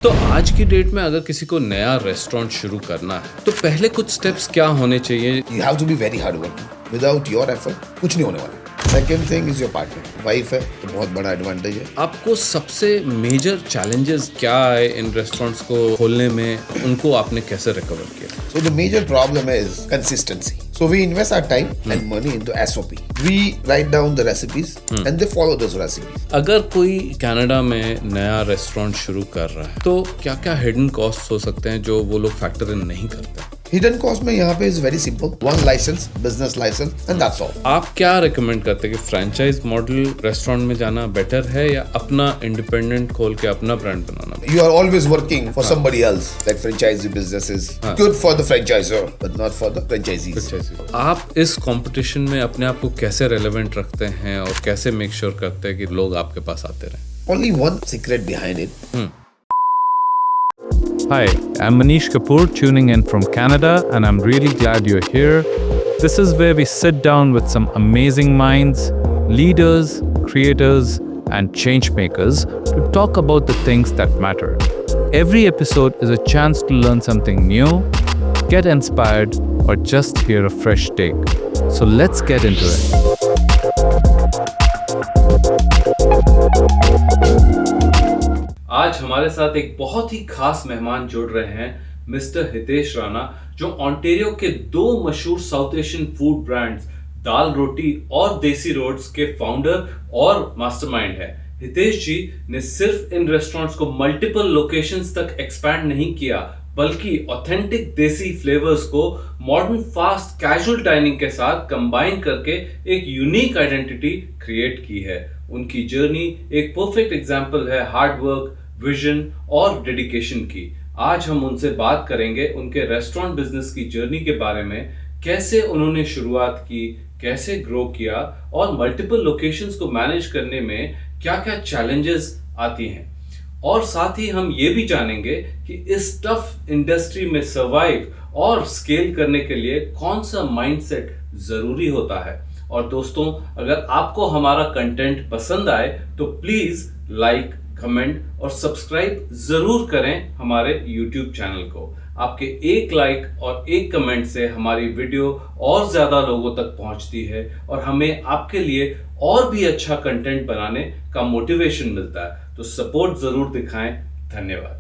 तो आज की डेट में अगर किसी को नया रेस्टोरेंट शुरू करना है तो पहले कुछ स्टेप्स क्या होने चाहिए? You have to be very hardworking. Without your effort, कुछ नहीं होने वाला. Second thing is your partner. Wife है तो बहुत बड़ा एडवांटेज है. आपको सबसे मेजर चैलेंजेस क्या आए इन रेस्टोरेंट्स को खोलने में, उनको आपने कैसे रिकवर किया? So the major problem is consistency. So we invest our time and money into SOP. We write down the recipes and they follow those recipes. अगर कोई कनाडा में नया रेस्टोरेंट शुरू कर रहा है तो क्या क्या हिडन कॉस्ट हो सकते हैं जो वो लोग फैक्टर इन नहीं करते? हिडन कॉस्ट में यहाँ पे is very simple. One licence, business licence and that's all. आप क्या रिकमेंड करते हैं कि फ्रेंचाइज मॉडल रेस्टोरेंट में जाना बेटर है या अपना इंडिपेंडेंट खोल के अपना brand banana? You are always working for somebody else. Like franchisee business is good for the franchisor, but not for the franchisees. आप इस कंपटीशन में अपने आप को कैसे रेलेवेंट रखते हैं और कैसे मेक श्योर करते हैं कि लोग आपके पास आते रहें? Only one secret behind it. Hi, I'm Manish Kapoor tuning in from Canada and I'm really glad you're here. This is where we sit down with some amazing minds, leaders, creators, and change makers to talk about the things that matter. Every episode is a chance to learn something new, get inspired, or just hear a fresh take. So let's get into it. आज हमारे साथ एक बहुत ही खास मेहमान जुड़ रहे हैं, मिस्टर हितेश राणा, जो ओंटारियो के दो मशहूर साउथ एशियन फूड ब्रांड्स दाल रोटी और देसी रोड्स के फाउंडर और मास्टरमाइंड है. हितेश जी ने सिर्फ इन रेस्टोरेंट्स को मल्टीपल लोकेशंस तक एक्सपैंड नहीं किया, बल्कि ऑथेंटिक देसी फ्लेवर्स को मॉडर्न फास्ट कैजुअल डाइनिंग के साथ कंबाइन करके एक यूनिक आइडेंटिटी क्रिएट की है. उनकी जर्नी एक परफेक्ट एग्जांपल है हार्ड वर्क, विजन और डेडिकेशन की. आज हम उनसे बात करेंगे उनके रेस्टोरेंट बिजनेस की जर्नी के बारे में, कैसे उन्होंने शुरुआत की, कैसे ग्रो किया और मल्टीपल लोकेशंस को मैनेज करने में क्या क्या चैलेंजेस आती हैं. और साथ ही हम ये भी जानेंगे कि इस टफ इंडस्ट्री में सर्वाइव और स्केल करने के लिए कौन सा माइंडसेट जरूरी होता है. और दोस्तों, अगर आपको हमारा कंटेंट पसंद आए तो प्लीज लाइक, कमेंट और सब्सक्राइब जरूर करें हमारे YouTube चैनल को. आपके एक लाइक और एक कमेंट से हमारी वीडियो और ज्यादा लोगों तक पहुंचती है और हमें आपके लिए और भी अच्छा कंटेंट बनाने का मोटिवेशन मिलता है. तो सपोर्ट जरूर दिखाएं. धन्यवाद.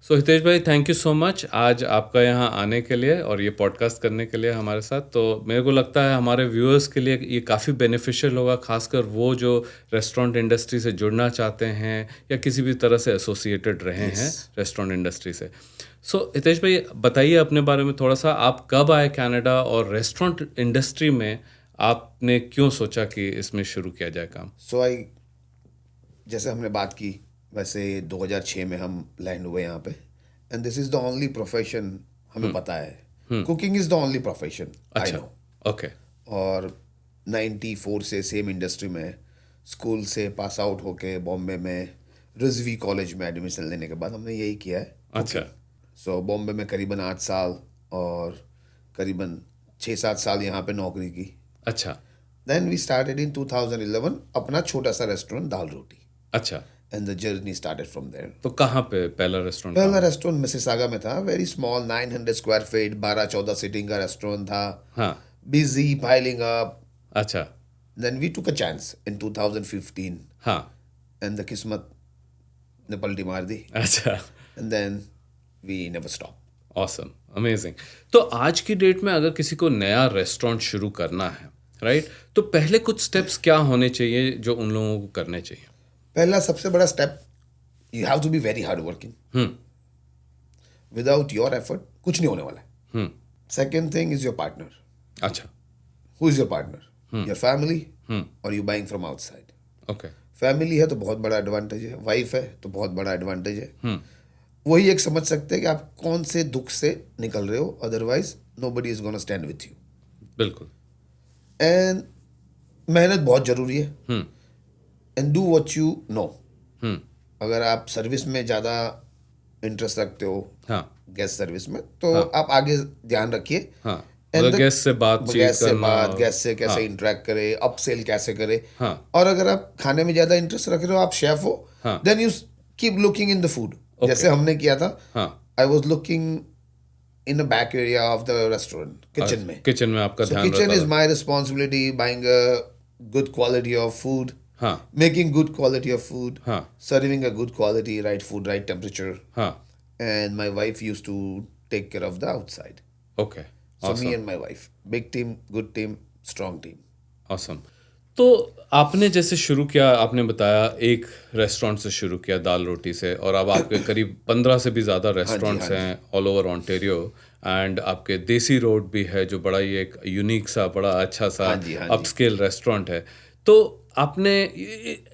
सो हितेश भाई, थैंक यू सो मच आज आपका यहाँ आने के लिए और ये पॉडकास्ट करने के लिए हमारे साथ. तो मेरे को लगता है हमारे व्यूअर्स के लिए ये काफ़ी बेनिफिशियल होगा, खासकर वो जो रेस्टोरेंट इंडस्ट्री से जुड़ना चाहते हैं या किसी भी तरह से एसोसिएटेड रहे हैं रेस्टोरेंट इंडस्ट्री से. सो हितेश भाई, बताइए अपने बारे में थोड़ा सा. आप कब आए कनाडा और रेस्टोरेंट इंडस्ट्री में आपने क्यों सोचा कि इसमें शुरू किया जाए काम? जैसे हमने बात की वैसे 2006 में हम लैंड हुए यहाँ पे. And this is the only profession हमें पता है. Cooking is the only profession I know. Okay. और 94 से सेम इंडस्ट्री में स्कूल से पास आउट होके बॉम्बे में रिजवी कॉलेज में एडमिशन लेने के बाद हमने यही किया है. अच्छा. सो बॉम्बे में करीबन 8 साल और करीबन 6-7 साल यहाँ पे नौकरी की. अच्छा. देन वी स्टार्टेड इन 2011 अपना छोटा सा रेस्टोरेंट दाल रोटी. अच्छा. And the journey started from there. तो कहाँ पे पहला रेस्टोरेंट? पहला रेस्टोरेंट मिसिसागा में था. Very small 900 square feet 12-14 seating का रेस्टोरेंट था. हाँ. Busy, piling up. अच्छा. Then we took a chance in 2015. हाँ. And the किस्मत ने पलटी मार दी. अच्छा. And then we never stopped. Awesome, amazing. तो आज की डेट में अगर किसी को नया रेस्टोरेंट शुरू करना है, राइट, तो पहले कुछ स्टेप्स क्या होने चाहिए जो उन लोगों को करने चाहिए? पहला सबसे बड़ा step, you have to be very hard working. Without your effort कुछ नहीं होने वाला है. Second thing is your partner. अच्छा. Who is your partner? Your family और you buying from outside. Okay. Family है तो बहुत बड़ा एडवांटेज है. वाइफ है तो बहुत बड़ा एडवांटेज है. वही एक समझ सकते हैं कि आप कौन से दुख से निकल रहे हो. Otherwise nobody is gonna stand with you. बिल्कुल. एंड मेहनत बहुत जरूरी है. And do what you know. अगर आप सर्विस में ज़्यादा इंटरेस्ट रखते हो, गेस्ट सर्विस में, तो आप आगे ध्यान रखिए. गेस्ट से गेस्ट से कैसे इंटरेक्ट करे, अपसेल कैसे करे. और अगर आप खाने में ज़्यादा इंटरेस्ट रख रहे हो, आप शेफ हो, then you keep looking in the food. जैसे हमने किया था, हाँ I was looking in a back area of the restaurant, kitchen में. किचन में आपका So ध्यान kitchen रहता is था. my responsibility, buying a good quality of food, हाँ making good quality of food, हाँ serving a good quality, right food, right temperature. हाँ And my wife used to take care of the outside. Okay So me and my wife, big team, good team, strong team. Awesome. तो आपने जैसे शुरू किया, आपने बताया एक restaurant से शुरू किया दाल रोटी से, और अब आपके करीब 15 से भी ज़्यादा रेस्टोरेंट्स हैं ऑल ओवर ऑन्टेरियो, एंड आपके देसी रोड भी है जो बड़ा ही एक यूनिक सा, बड़ा अच्छा सा हाँ जी. अपस्केल रेस्टोरेंट है. तो आपने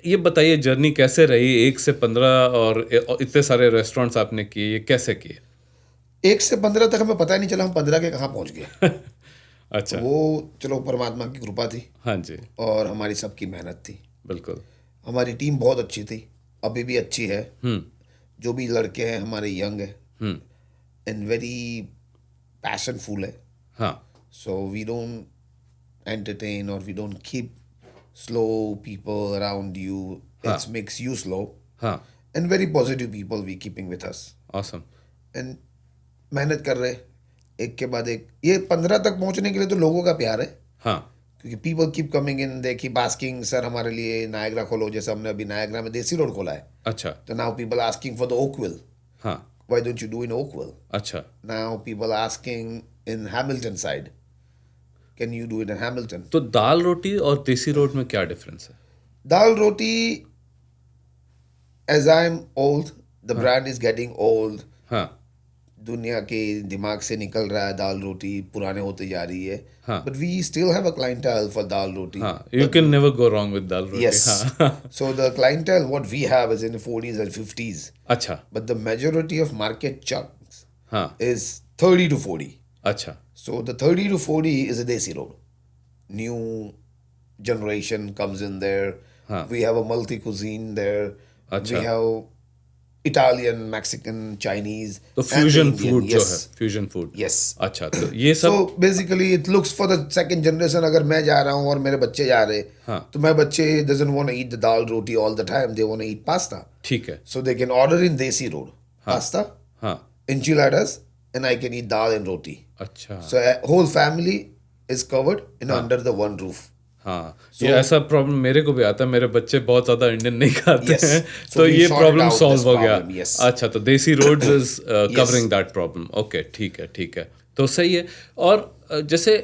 ये बताइए जर्नी कैसे रही, 1 से 15 और इतने सारे रेस्टोरेंट्स आपने किए, ये कैसे किए? 1 से 15 तक हमें पता ही नहीं चला हम 15 के कहाँ पहुँच गए. अच्छा. वो चलो परमात्मा की कृपा थी हाँ जी और हमारी सबकी मेहनत थी. बिल्कुल. हमारी टीम बहुत अच्छी थी, अभी भी अच्छी है. जो भी लड़के हैं हमारे यंग है एंड वेरी पैशनफुल है. हाँ So we don't entertain or we don't keep slow people around you. It makes you slow. हाँ And very positive people we keeping with us. Awesome. And मेहनत कर रहे एक के बाद एक. ये 15 तक पहुंचने के लिए तो लोगों का प्यार है, हाँ क्योंकि people keep coming in, they keep asking sir हमारे लिए नायग्रा खोलो. जैसे हमने अभी नायग्रा में देसी रोड खोला है, अच्छा. तो now people asking for the Oakville. हाँ Why don't you do in Oakville? अच्छा. Now people asking in Hamilton side. Can you do it in Hamilton? तो दाल रोटी और देसी रोड में क्या डिफरेंस है? Dal roti, as I'm old, the brand is getting old. हाँ दुनिया के दिमाग से निकल रहा है, दाल रोटी पुराने होते जा रही है. हाँ. But we still have a clientele for dal roti. हाँ, you can never go wrong with dal roti. Yes. हाँ. So the clientele what we have is in the 40s and 50s. अच्छा. But the majority of market chunks हाँ is 30 to 40. अच्छा. So the 30 to 40 is a desi road. New generation comes in there. हाँ. We have a multi cuisine there. अच्छा. We have Italian, Mexican, Chinese. तो and fusion Indian. Food जो Yes. है, fusion food. Yes. अच्छा, तो ये सब. So basically it looks for the second generation. अगर मैं जा रहा हूँ और मेरे बच्चे जा रहे, हाँ. तो मेरे बच्चे doesn't want to eat the dal roti all the time. They want to eat pasta. ठीक है. So they can order in desi road. Pasta, हाँ enchiladas, and I can eat dal and roti. अच्छा. So a whole family is covered in under the one roof. हाँ, ये ऐसा problem मेरे को भी आता है. मेरे बच्चे बहुत ज्यादा इंडियन नहीं खाते Yes. हैं, So तो we ये sorted problem out solve this हो गया. problem, yes. अच्छा, तो Desi roads is covering that problem. Okay, ठीक है ठीक है, तो सही है. और जैसे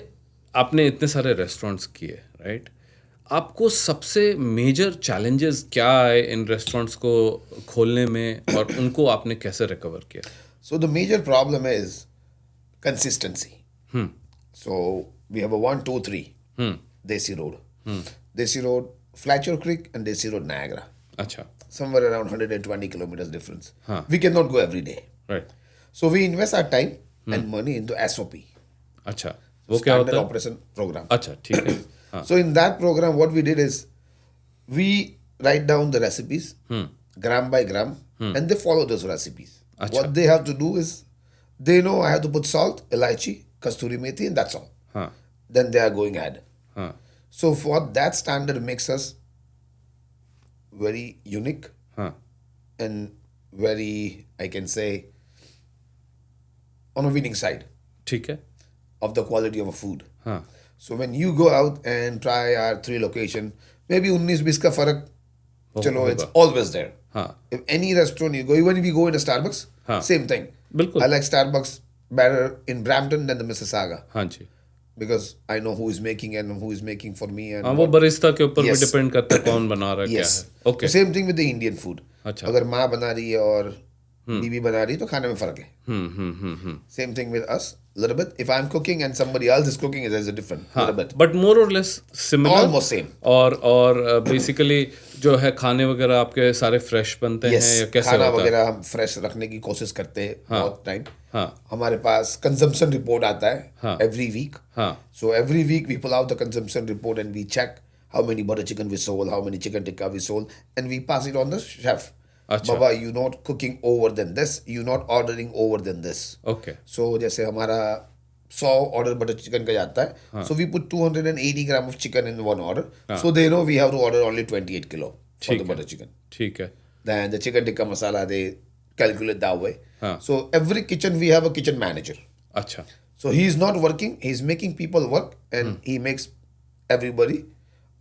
आपने इतने सारे रेस्टोरेंट्स किए, राइट, आपको सबसे मेजर चैलेंजेस क्या आए इन रेस्टोरेंट्स को खोलने में, और उनको आपने कैसे रिकवर किया? So the major problem is consistency. So we have a 1, 2, 3 Desi Road. Desi Road, Fletcher Creek, and Desi Road, Niagara. अच्छा. Somewhere around 120 kilometers difference. We cannot go every day. Right. So we invest our time and money into SOP. अच्छा, वो क्या Standard होता है? Operation Program. अच्छा, ठीक है. हाँ. So in that program, what we did is we write down the recipes gram by gram, and they follow those recipes. Acha. What they have to do is they know I have to put salt, elaichi, kasturi methi, and that's all. हाँ Then they are going ahead. हाँ So for that standard makes us very unique हाँ and very, I can say, on a winning side ठीक है. of the quality of a food. हाँ So when you go out and try our 3 location, maybe 19-20 का फर्क, चलो, it's always there. हाँ If any restaurant you go, even if you go in a Starbucks, हाँ. same thing. बिल्कुल. I like Starbucks better in Brampton than the Mississauga, हाँ जी. because I know who is making and who is making for me. And हाँ, वो Barista के ऊपर भी Yes. Depend करता है कौन बना रहा है, क्या yes. है. Okay. So same thing with the Indian food. अच्छा. अगर माँ बना रही है और बीवी बना रही है तो खाने में फर्क है. Same thing with us, little bit. If I'm cooking and somebody else is cooking, there's a different little bit. But more और लेस सिमिलर, Almost same. और बेसिकली जो है खाने वगैरह आपके सारे फ्रेश बनते Yes. हैं या कैसे खाना होता है? वगैरह हम फ्रेश रखने की कोशिश करते हैं बहुत टाइम. हाँ हमारे पास कंजम्पशन रिपोर्ट आता है हाँ. every week. हाँ So every week we pull out the consumption report and we check how many butter chicken we sold, how many chicken tikka we sold, and we pass it on the chef. अच्छा. Baba, you not cooking over than this, you not ordering over than this. Okay. So जैसे हमारा 100 order butter chicken का जाता है, so we put 280 gram of chicken in one order. So they know we have to order only 28 kilo for the butter chicken. ठीक है. Then the chicken tikka masala, they calculate that way. हाँ. So every kitchen we have a kitchen manager. अच्छा. So he is not working, he is making people work, and he makes everybody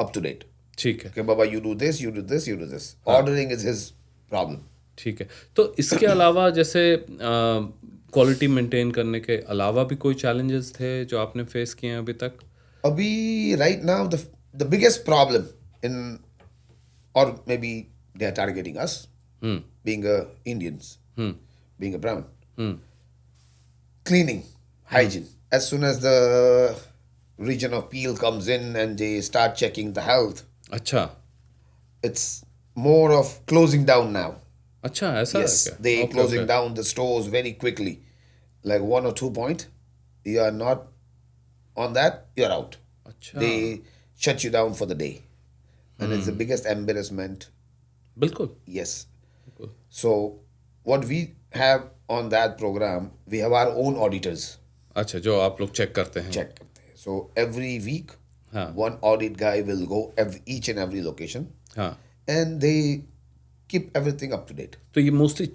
up to date. ठीक है. Okay, Baba, you do this, you do this, you do this. Ordering is his problem. ठीक है. तो इसके अलावा जैसे quality maintain करने के अलावा भी कोई चैलेंजेस थे जो आपने फेस किए हैं अभी तक? Abhi, right now, the biggest problem in, or maybe they are targeting us, being Indians, being a brown, cleaning, hygiene. As soon as the region of Peel comes in and they start checking the health, अच्छा. it's more of closing down now. अच्छा, ऐसा है Yes, क्या? they Okay, closing okay. down the stores very quickly. Like 1 or 2 point, you are not on that, you're out. अच्छा. They shut you down for the day. And it's the biggest embarrassment. बिल्कुल. Yes. So what we have on that program, we have our own auditors. अच्छा, जो आप लोग check करते हैं. Check. So every week, हाँ. one audit guy will go each and every location, हाँ. and they keep everything up to date. तो ये मोस्टली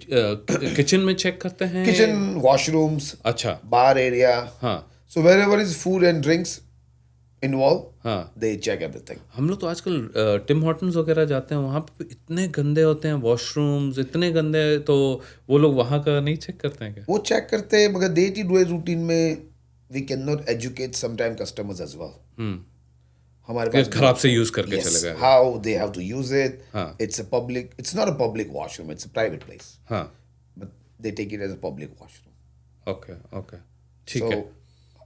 किचन में चेक करते हैं? Kitchen, washrooms, अच्छा. bar area. हाँ. So wherever is food and drinks involved, हाँ. they check everything. हम लोग तो आजकल टिम हॉर्टन्स वगैरह जाते हैं, वहाँ पे इतने गंदे होते हैं वॉशरूम्स, इतने गंदे, तो वो लोग वहाँ का नहीं चेक करते हैं क्या? वो check करते हैं, मगर day to day routine में we cannot educate sometime customers as well. हमारे फिर पास खराब से यूज करके Yes, चले गए. how they have to use it. हाँ. It's not a public washroom, it's a private place. हाँ. But they take it as a public washroom. Okay, okay. ठीक So है.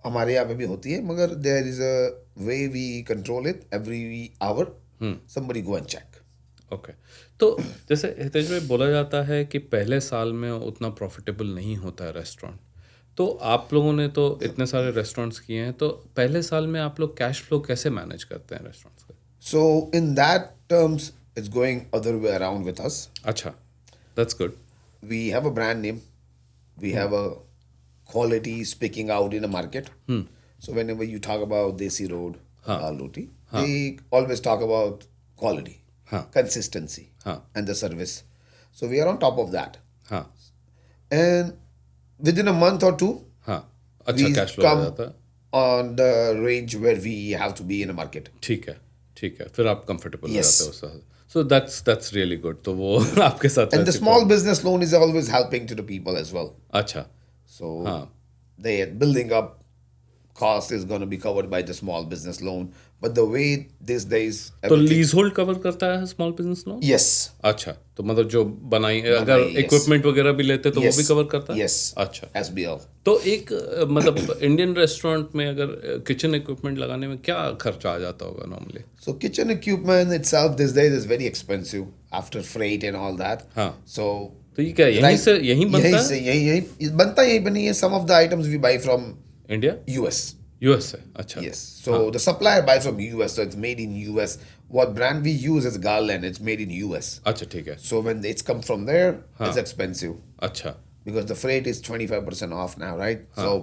हमारे यहाँ पे भी होती है, मगर there is a way we control it. Every hour somebody go and check. Okay. तो जैसे हितेश भाई, बोला जाता है कि पहले साल में उतना प्रॉफिटेबल नहीं होता है रेस्टोरेंट. तो आप लोगों ने तो इतने सारे रेस्टोरेंट्स किए हैं, तो पहले साल में आप लोग कैश फ्लो कैसे मैनेज करते हैं रेस्टोरेंट्स का? So in that terms, it's going other way around with us. अच्छा, that's good. We have a brand name. We have a quality speaking out in the market. So whenever you talk about Desi Road, Dal Roti, they always talk about quality, consistency, and the service. So we are on top of that. हाँ. And within a month or two, हाँ. अच्छा we cash flow आ come जाता है. on the range where we have to be in a market. ठीक है, ठीक है. फिर आप कंफर्टेबल हो Yes. जाते हो उससे. So that's really good. तो वो आपके साथ And the वैसे small business loan is always helping to the people as well. अच्छा. So हाँ. they are building up cost is going to be covered by the small business loan. But the way these days, तो lease hold cover करता है small business loan? yes, अच्छा, तो मतलब जो बनाई अगर yes. इक्विपमेंट वगैरह भी लेते तो yes, वो भी कवर करता है? yes, अच्छा. SBL. तो एक मतलब इंडियन रेस्टोरेंट में अगर किचन इक्विपमेंट लगाने में क्या खर्चा आ जाता होगा normally? So kitchen equipment itself these days is very expensive after freight and all that. हाँ. So तो ये क्या यहीं बनता है? यहीं बनता यहीं पे नहीं है. Some of the items we buy from India, US. US से. अच्छा. Yes. So the supplier buys from US, so it's made in US. What brand we use is Garland. It's made in US. अच्छा, ठीक है. So when it's come from there, it's expensive अच्छा. because the freight is 25% off now, right? So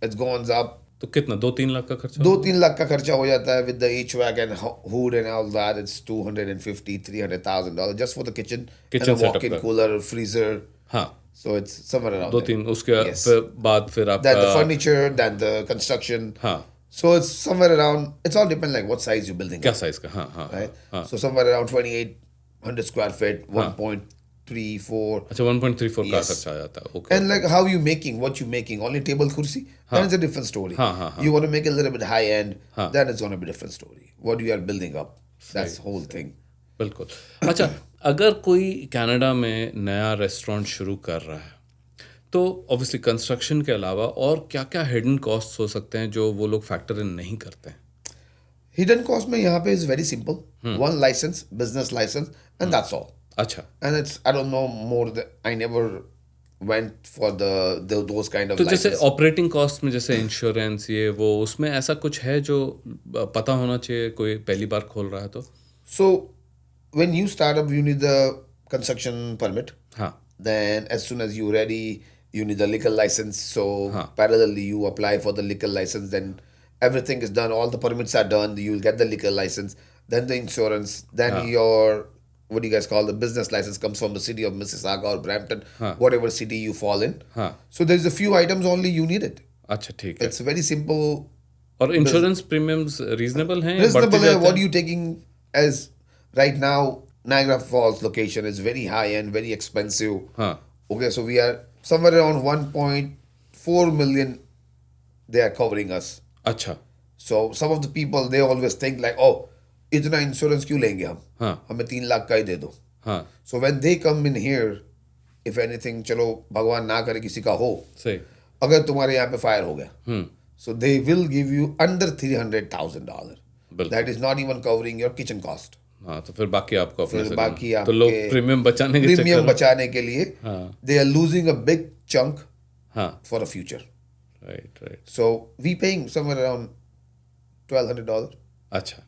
it's gone up. तो कितना 2-3 लाख का खर्चा? 2-3 लाख का खर्चा हो जाता है with the HVAC and hood and all that. It's $250,000-300,000 just for the kitchen and a setup walk-in का. cooler, freezer. हाँ. So it's somewhere around 2-3 there. उसके Yes. बाद फिर Then the आपका. furniture, then the construction. हाँ. So it's somewhere around. It's all depend like what size you're building. क्या size का? हाँ, हाँ, Right. हाँ. So somewhere around 2,800 square feet, 1.34. अच्छा, 1.34 का Yes. खर्चा आ जाता है. Okay. And like how you making, what you making, only table kursi, then it's a different story. हाँ. You want to make it a little bit high end, then it's going to be a different story. What you are building up, that's the whole thing. बिल्कुल. अच्छा, अगर कोई Canada में नया restaurant शुरू कर रहा है, तो ऑब्वियसली कंस्ट्रक्शन के अलावा और क्या क्या हिडन कॉस्ट्स हो सकते हैं जो वो लोग फैक्टर इन नहीं करते हैं? Hidden cost में यहाँ पे is very simple. One license, business license, and that's all. अच्छा. And it's, I don't know more, I never went for those kind of तो जैसे license. ऑपरेटिंग कॉस्ट में जैसे इंश्योरेंस ये वो, उसमें ऐसा कुछ है जो पता होना चाहिए कोई पहली बार खोल रहा है तो? So when you start up, you need the construction permit. हाँ. Then as soon as you're ready, you need the liquor license. So parallelly you apply for the liquor license. Then everything is done. All the permits are done. You'll get the liquor license. Then the insurance. Then your what do you guys call the business license comes from the city of Mississauga or Brampton, whatever city you fall in. So there's a few items only you need it. अच्छा ठीक है. It's very simple. और insurance premiums reasonable हैं? Reasonable है. What are you taking as right now? Niagara Falls location is very high and very expensive. Okay, so we are somewhere around 1.4 million. They are covering us. अच्छा. So some of the people they always think like, oh, इतना insurance क्यों लेंगे हम? हमें 3 लाख का ही दे दो. So when they come in here, if anything, चलो भगवान ना करे किसी का हो, सही, अगर तुम्हारे यहाँ पे फायर हो गया, so they will give you under $300,000. That is not even covering your kitchen cost. हाँ, तो फिर बाकी आपको अपने फिर से बाकी तो लोग प्रीमियम बचाने के लिए they are losing a big chunk for the future. Right. So we paying somewhere around $1,200 अच्छा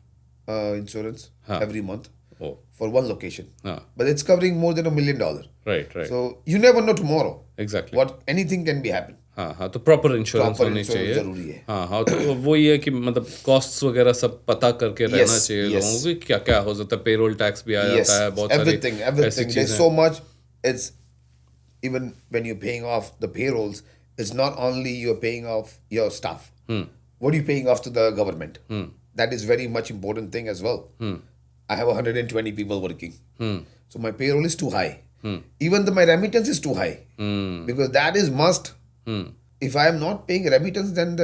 insurance every month Oh. for one location. But it's covering more than $1 million. Right. So you never know tomorrow. Exactly. What anything can be happen. हाँ, तो proper insurance होनी चाहिए. जरूरी है. हाँ, तो वो ये है कि मतलब कॉस्ट्स वगैरह सब पता करके रहना चाहिए लोगों को कि क्या क्या हो जाता है. पेरोल टैक्स भी आ जाता है, बहुत सारी everything. There's so much. It's even when you're paying off the payrolls, it's not only you're paying off your staff. What are you paying off to the government? That is very much important thing as well. I have 120 people working. So my payroll is too high. Even my remittance is too high. Because that is must. If I am not paying remittance, then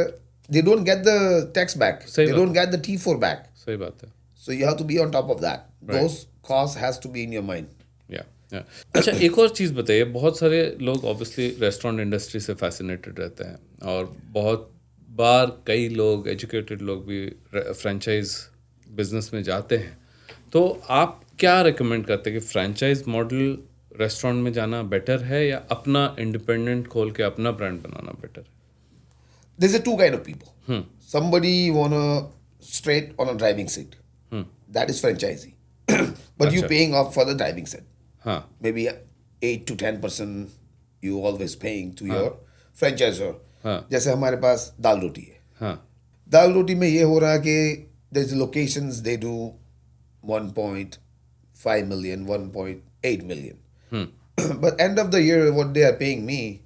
they don't get the tax back. They don't get the T4 back. सही बात है. So you have to be on top of that. Those costs has to be in your mind. Yeah. अच्छा, एक और चीज़ बताइए. बहुत सारे लोग ऑब्वियसली रेस्टोरेंट इंडस्ट्री से फैसिनेटेड रहते हैं और बहुत बार कई लोग एजुकेटेड लोग भी फ्रेंचाइज बिजनेस में जाते हैं. तो आप क्या रिकमेंड करते हैं कि फ्रेंचाइज मॉडल रेस्टोरेंट में जाना बेटर है या अपना इंडिपेंडेंट खोल के अपना ब्रांड बनाना बेटर है? There's two kind of people. Somebody wanna straight on a driving seat. That is franchisee. But you paying off for the driving seat. Maybe 8 to 10% you always paying to your franchisor. जैसे हमारे पास दाल रोटी है. दाल रोटी में ये हो रहा है कि there's locations they do 1.5 million, 1.8 million. But end of the year, what they are paying me,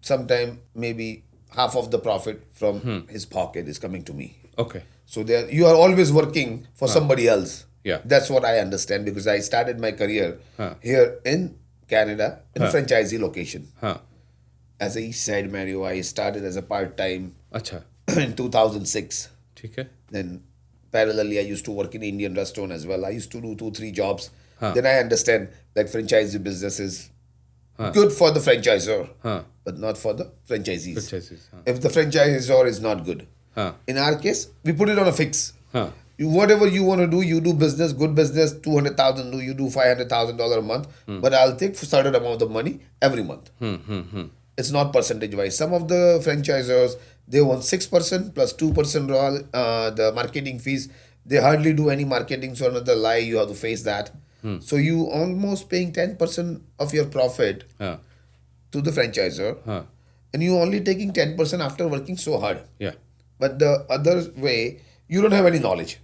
sometime maybe half of the profit from his pocket is coming to me. Okay. So you are always working for somebody else. Yeah. That's what I understand because I started my career here in Canada in a franchisee location. As a East Side Mario, I started as a part-time in 2006. ठीक है. Then parallelly, I used to work in Indian restaurant as well. I used to do 2-3 jobs. Then I understand like franchisee business is good for the franchisor, but not for the franchisees. If the franchisor is not good, in our case, we put it on a fix. Whatever you want to do, you do business, good business, $200,000, you do $500,000 a month, but I'll take a certain amount of money every month. It's not percentage wise. Some of the franchisors, they want 6% plus 2% raw, the marketing fees. They hardly do any marketing, so another lie, you have to face that. So you almost paying 10% of your profit to the franchisor, and you only taking 10% after working so hard. Yeah. But the other way, you don't have any knowledge.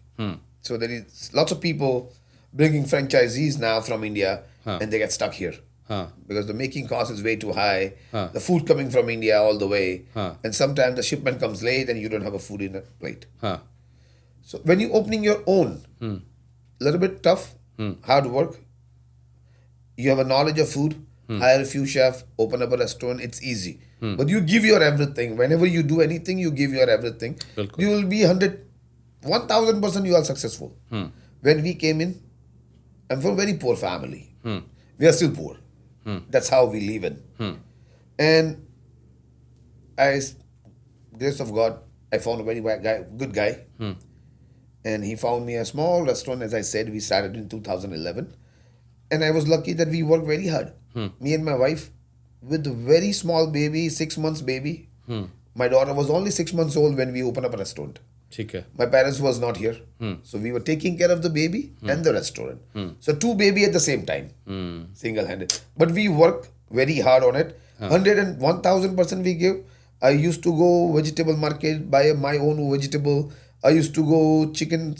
So there is lots of people bringing franchisees now from India, and they get stuck here. Because the making cost is way too high. The food coming from India all the way. And sometimes the shipment comes late and you don't have a food in the plate. So when you're opening your own, a little bit tough, hard work. You have a knowledge of food, hire a few chefs, open up a restaurant, it's easy. But you give your everything. Whenever you do anything, you give your everything. You will be 1000% you are successful. When we came in, I'm from a very poor family. We are still poor. That's how we live in. And grace of God, I found a very good guy. And he found me a small restaurant. As I said, we started in 2011. And I was lucky that we worked very hard. Me and my wife, with a very small baby, 6 months baby. My daughter was only 6 months old when we opened up a restaurant. My parents was not here. So we were taking care of the baby and the restaurant. So 2 baby at the same time, single-handed. But we work very hard on it. 1,000% we give. I used to go vegetable market, buy my own vegetable. I used to go chicken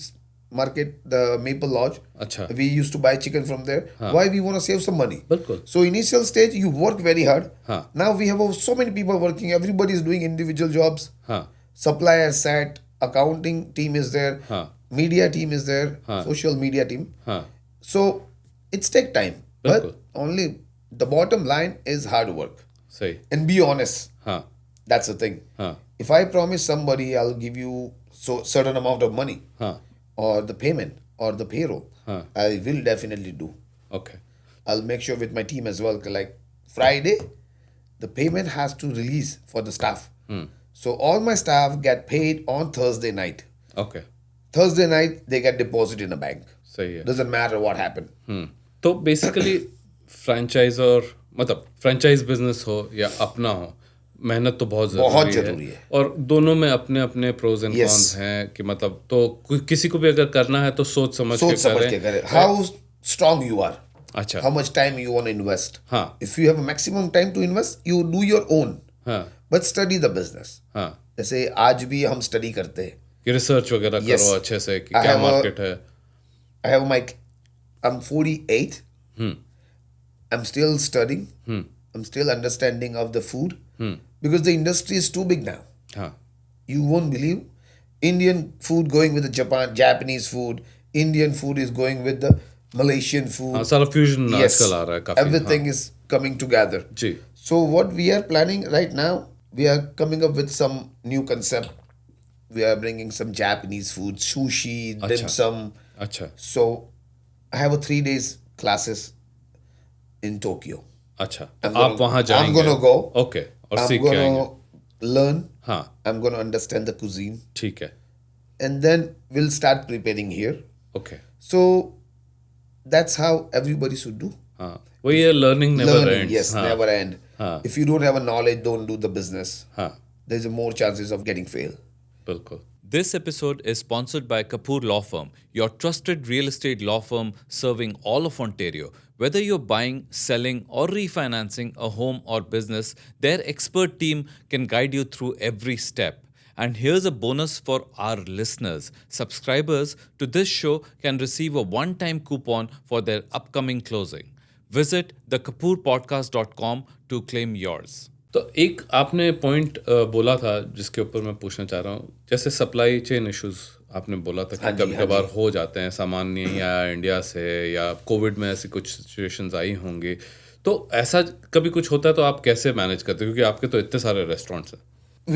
market, the Maple Lodge. अच्छा. We used to buy chicken from there. Why? We want to save some money. बिल्कुल. So initial stage, you work very hard. हाँ. Now we have so many people working. Everybody is doing individual jobs. हाँ. Supplier set, accounting team is there. हाँ. Media team is there. Social media team. हाँ. So it's take time. But only the bottom line is hard work. सही. And be honest. हाँ. That's the thing. हाँ. If I promise somebody I'll give you so certain amount of money, हाँ. or the payment or the payroll, I will definitely do. Okay. I'll make sure with my team as well. Like Friday, the payment has to release for the staff. So all my staff get paid on Thursday night. Okay. Thursday night they get deposited in a bank. सही है. Doesn't matter what happened. तो basically franchisor मतलब franchise business हो या अपना हो, मेहनत तो बहुत जरूरी है और दोनों में अपने अपने प्रोज एंड कॉन्स हैं कि मतलब तो किसी को भी अगर करना है तो सोच समझ के करें. How strong you are. अच्छा. How much time you want to invest. हाँ. If you have a maximum time to invest, you do your own. हाँ. But study the business. हाँ. जैसे आज भी हम स्टडी करते हैं कि रिसर्च वगैरह करो अच्छे से कि क्या मार्केट है. I have I'm 48. I'm still studying. I'm still understanding of the food because the industry is too big now. हाँ. You won't believe Indian food going with the Japanese food. Indian food is going with the Malaysian food. हाँ, सारा fusion आजकल आ रहा है काफी. Everything is coming together. Ji. So what we are planning right now, we are coming up with some new concept. We are bringing some Japanese food, sushi, dim sum. अच्छा. So I have a 3 days classes in Tokyo. अच्छा. आप वहाँ जाएंगे. I'm gonna go. Okay. और I'm सीख के आएंगे. gonna learn. हाँ. I'm gonna understand the cuisine. ठीक है. And then we'll start preparing here. Okay. So that's how everybody should do. हाँ. वही है, learning never ends. Yes, never end. If you don't have a knowledge, don't do the business. There's more chances of getting fail. बिल्कुल. This episode is sponsored by Kapoor Law Firm, your trusted real estate law firm serving all of Ontario. Whether you're buying, selling, or refinancing a home or business, their expert team can guide you through every step. And here's a bonus for our listeners. Subscribers to this show can receive a one-time coupon for their upcoming closing. Visit thekapoorpodcast.com to claim yours. तो एक आपने point बोला था जिसके ऊपर मैं पूछना चाह रहा हूँ, जैसे सप्लाई चेन इश्यूज आपने बोला था कि कभी कभार हो जाते हैं, सामान नहीं आया इंडिया से या कोविड में ऐसी कुछ सिचुएशंस आई होंगी, तो ऐसा कभी कुछ होता है तो आप कैसे मैनेज करते हैं, क्योंकि आपके तो इतने सारे रेस्टोरेंट्स हैं.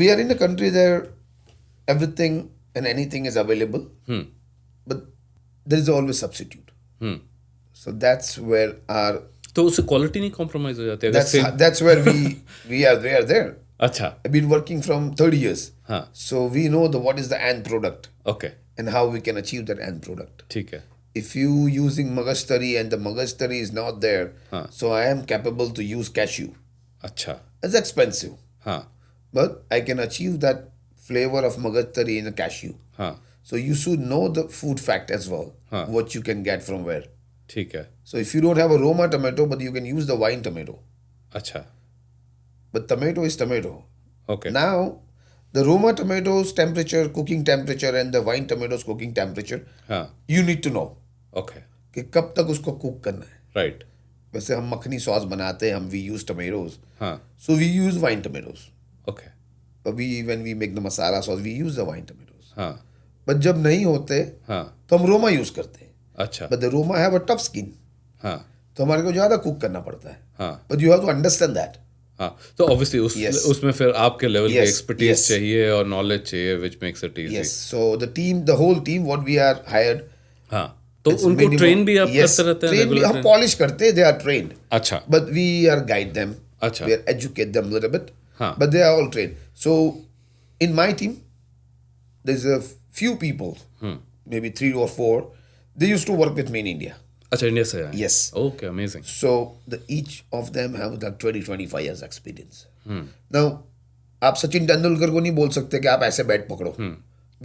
We are in a country where everything and anything is available, but there is always substitute. So that's where our तो उससे क्वालिटी नहीं कॉम्प्रोमाइज हो जाती है. That's where we are there. अच्छा. I've been working from 30 years. हाँ. So we know what is the end product. Okay. And how we can achieve that end product. ठीक है. If you using magastari and the magastari is not there, so I am capable to use cashew. अच्छा. It's expensive. हाँ. But I can achieve that flavor of magastari in a cashew. हाँ. So you should know the food fact as well. What you can get from where. ठीक है. So if you don't have a Roma tomato, but you can use the vine tomato. अच्छा. But tomato is tomato. Okay. Now, the Roma tomatoes temperature, cooking temperature, and the vine tomatoes cooking temperature, you need to know. Okay. कि कब तक उसको cook करना है. Right. वैसे हम makhani sauce बनाते हैं, we use tomatoes. हाँ. So we use vine tomatoes. Okay. But when we make the masala sauce, we use the vine tomatoes. हाँ. But जब नहीं होते, तो हम Roma use करते हैं. अच्छा. But the Roma have a tough skin. हाँ. तो हमारे को ज़्यादा कुक करना पड़ता है. हाँ. But you have to understand that. हाँ. तो obviously उसमें फिर आपके लेवल की एक्सपर्टीज चाहिए और नॉलेज चाहिए, which makes it easy. Yes. So the whole team what we are hired. हाँ. तो उनको ट्रेन भी आप करते रहते हैं? ट्रेन भी हम पॉलिश करते हैं. They are trained. अच्छा. But we are guide them. अच्छा. We are educate them a little bit. हाँ. But they are all trained. So in my team, there's a few people, maybe 3 or 4. They used to work with me in India. अच्छा, India से आए. Yes. Okay, amazing. So each of them have like 20-25 years experience. Now आप सचिन तेंदुलकर को नहीं बोल सकते कि आप ऐसे बैट पकड़ो.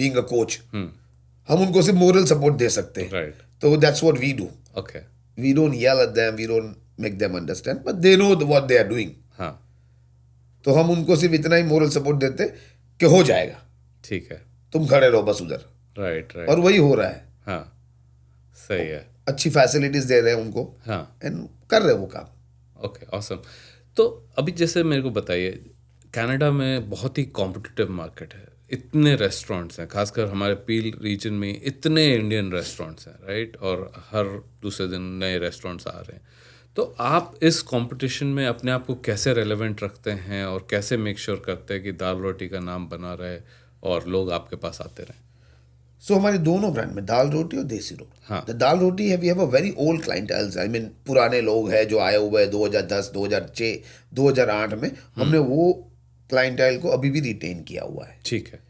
Being a coach, हम उनको सिर्फ moral support दे सकते हैं. Right. So that's what we do. Okay. We don't yell at them. We don't make them understand. But they know what they are doing. हाँ. तो हम उनको सिर्फ इतना ही moral support देते कि हो जाएगा. ठीक है. तुम खड़े रहो बस उधर. Right. और वही हो रहा है. हाँ, सही है। अच्छी फैसिलिटीज दे रहे हैं उनको, हाँ, एंड कर रहे हैं वो काम। Okay, awesome. तो अभी जैसे मेरे को बताइए, कनाडा में बहुत ही कॉम्पिटिटिव मार्केट है, इतने रेस्टोरेंट्स हैं, खासकर हमारे पील रीजन में इतने इंडियन रेस्टोरेंट्स हैं, राइट? और हर दूसरे दिन नए रेस्टोरेंट्स आ रहे हैं। तो आप इस कंपटीशन में अपने आप को कैसे रेलेवेंट रखते हैं और कैसे मेक श्योर करते हैं कि दाल रोटी का नाम बना रहे और लोग आपके पास आते रहें? सो हमारे दोनों ब्रांड में दाल रोटी और देसी रोटी, हाँ। द दाल रोटी है, we have a very old clienteles, I mean पुराने लोग हैं जो आए हुए हैं 2010, 2006, 2008 में, हमने वो क्लाइंटेल को अभी भी रिटेन किया हुआ है। ठीक है।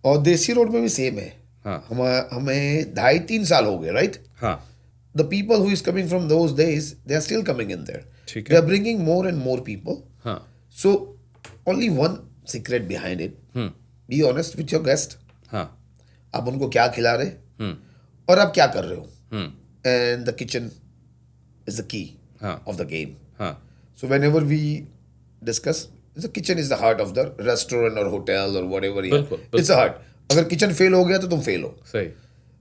और देसी रोड में भी सेम है। हाँ। हमें 2.5-3 साल हो गए, राइट? हाँ, The people who is coming from those days, they are still coming in there. ठीक They है। are bringing more and more people. हाँ। So only one secret behind it. Be honest with your guest. हाँ। आप उनको क्या खिला रहे और आप क्या कर रहे हो, and the kitchen is the key हाँ। of the game. हाँ, So whenever we discuss, the kitchen is the heart of the restaurant or hotel or whatever. बिल्कुल, बिल्कुल। It's the heart. अगर किचन फेल हो गया तो तुम फेल हो। सही।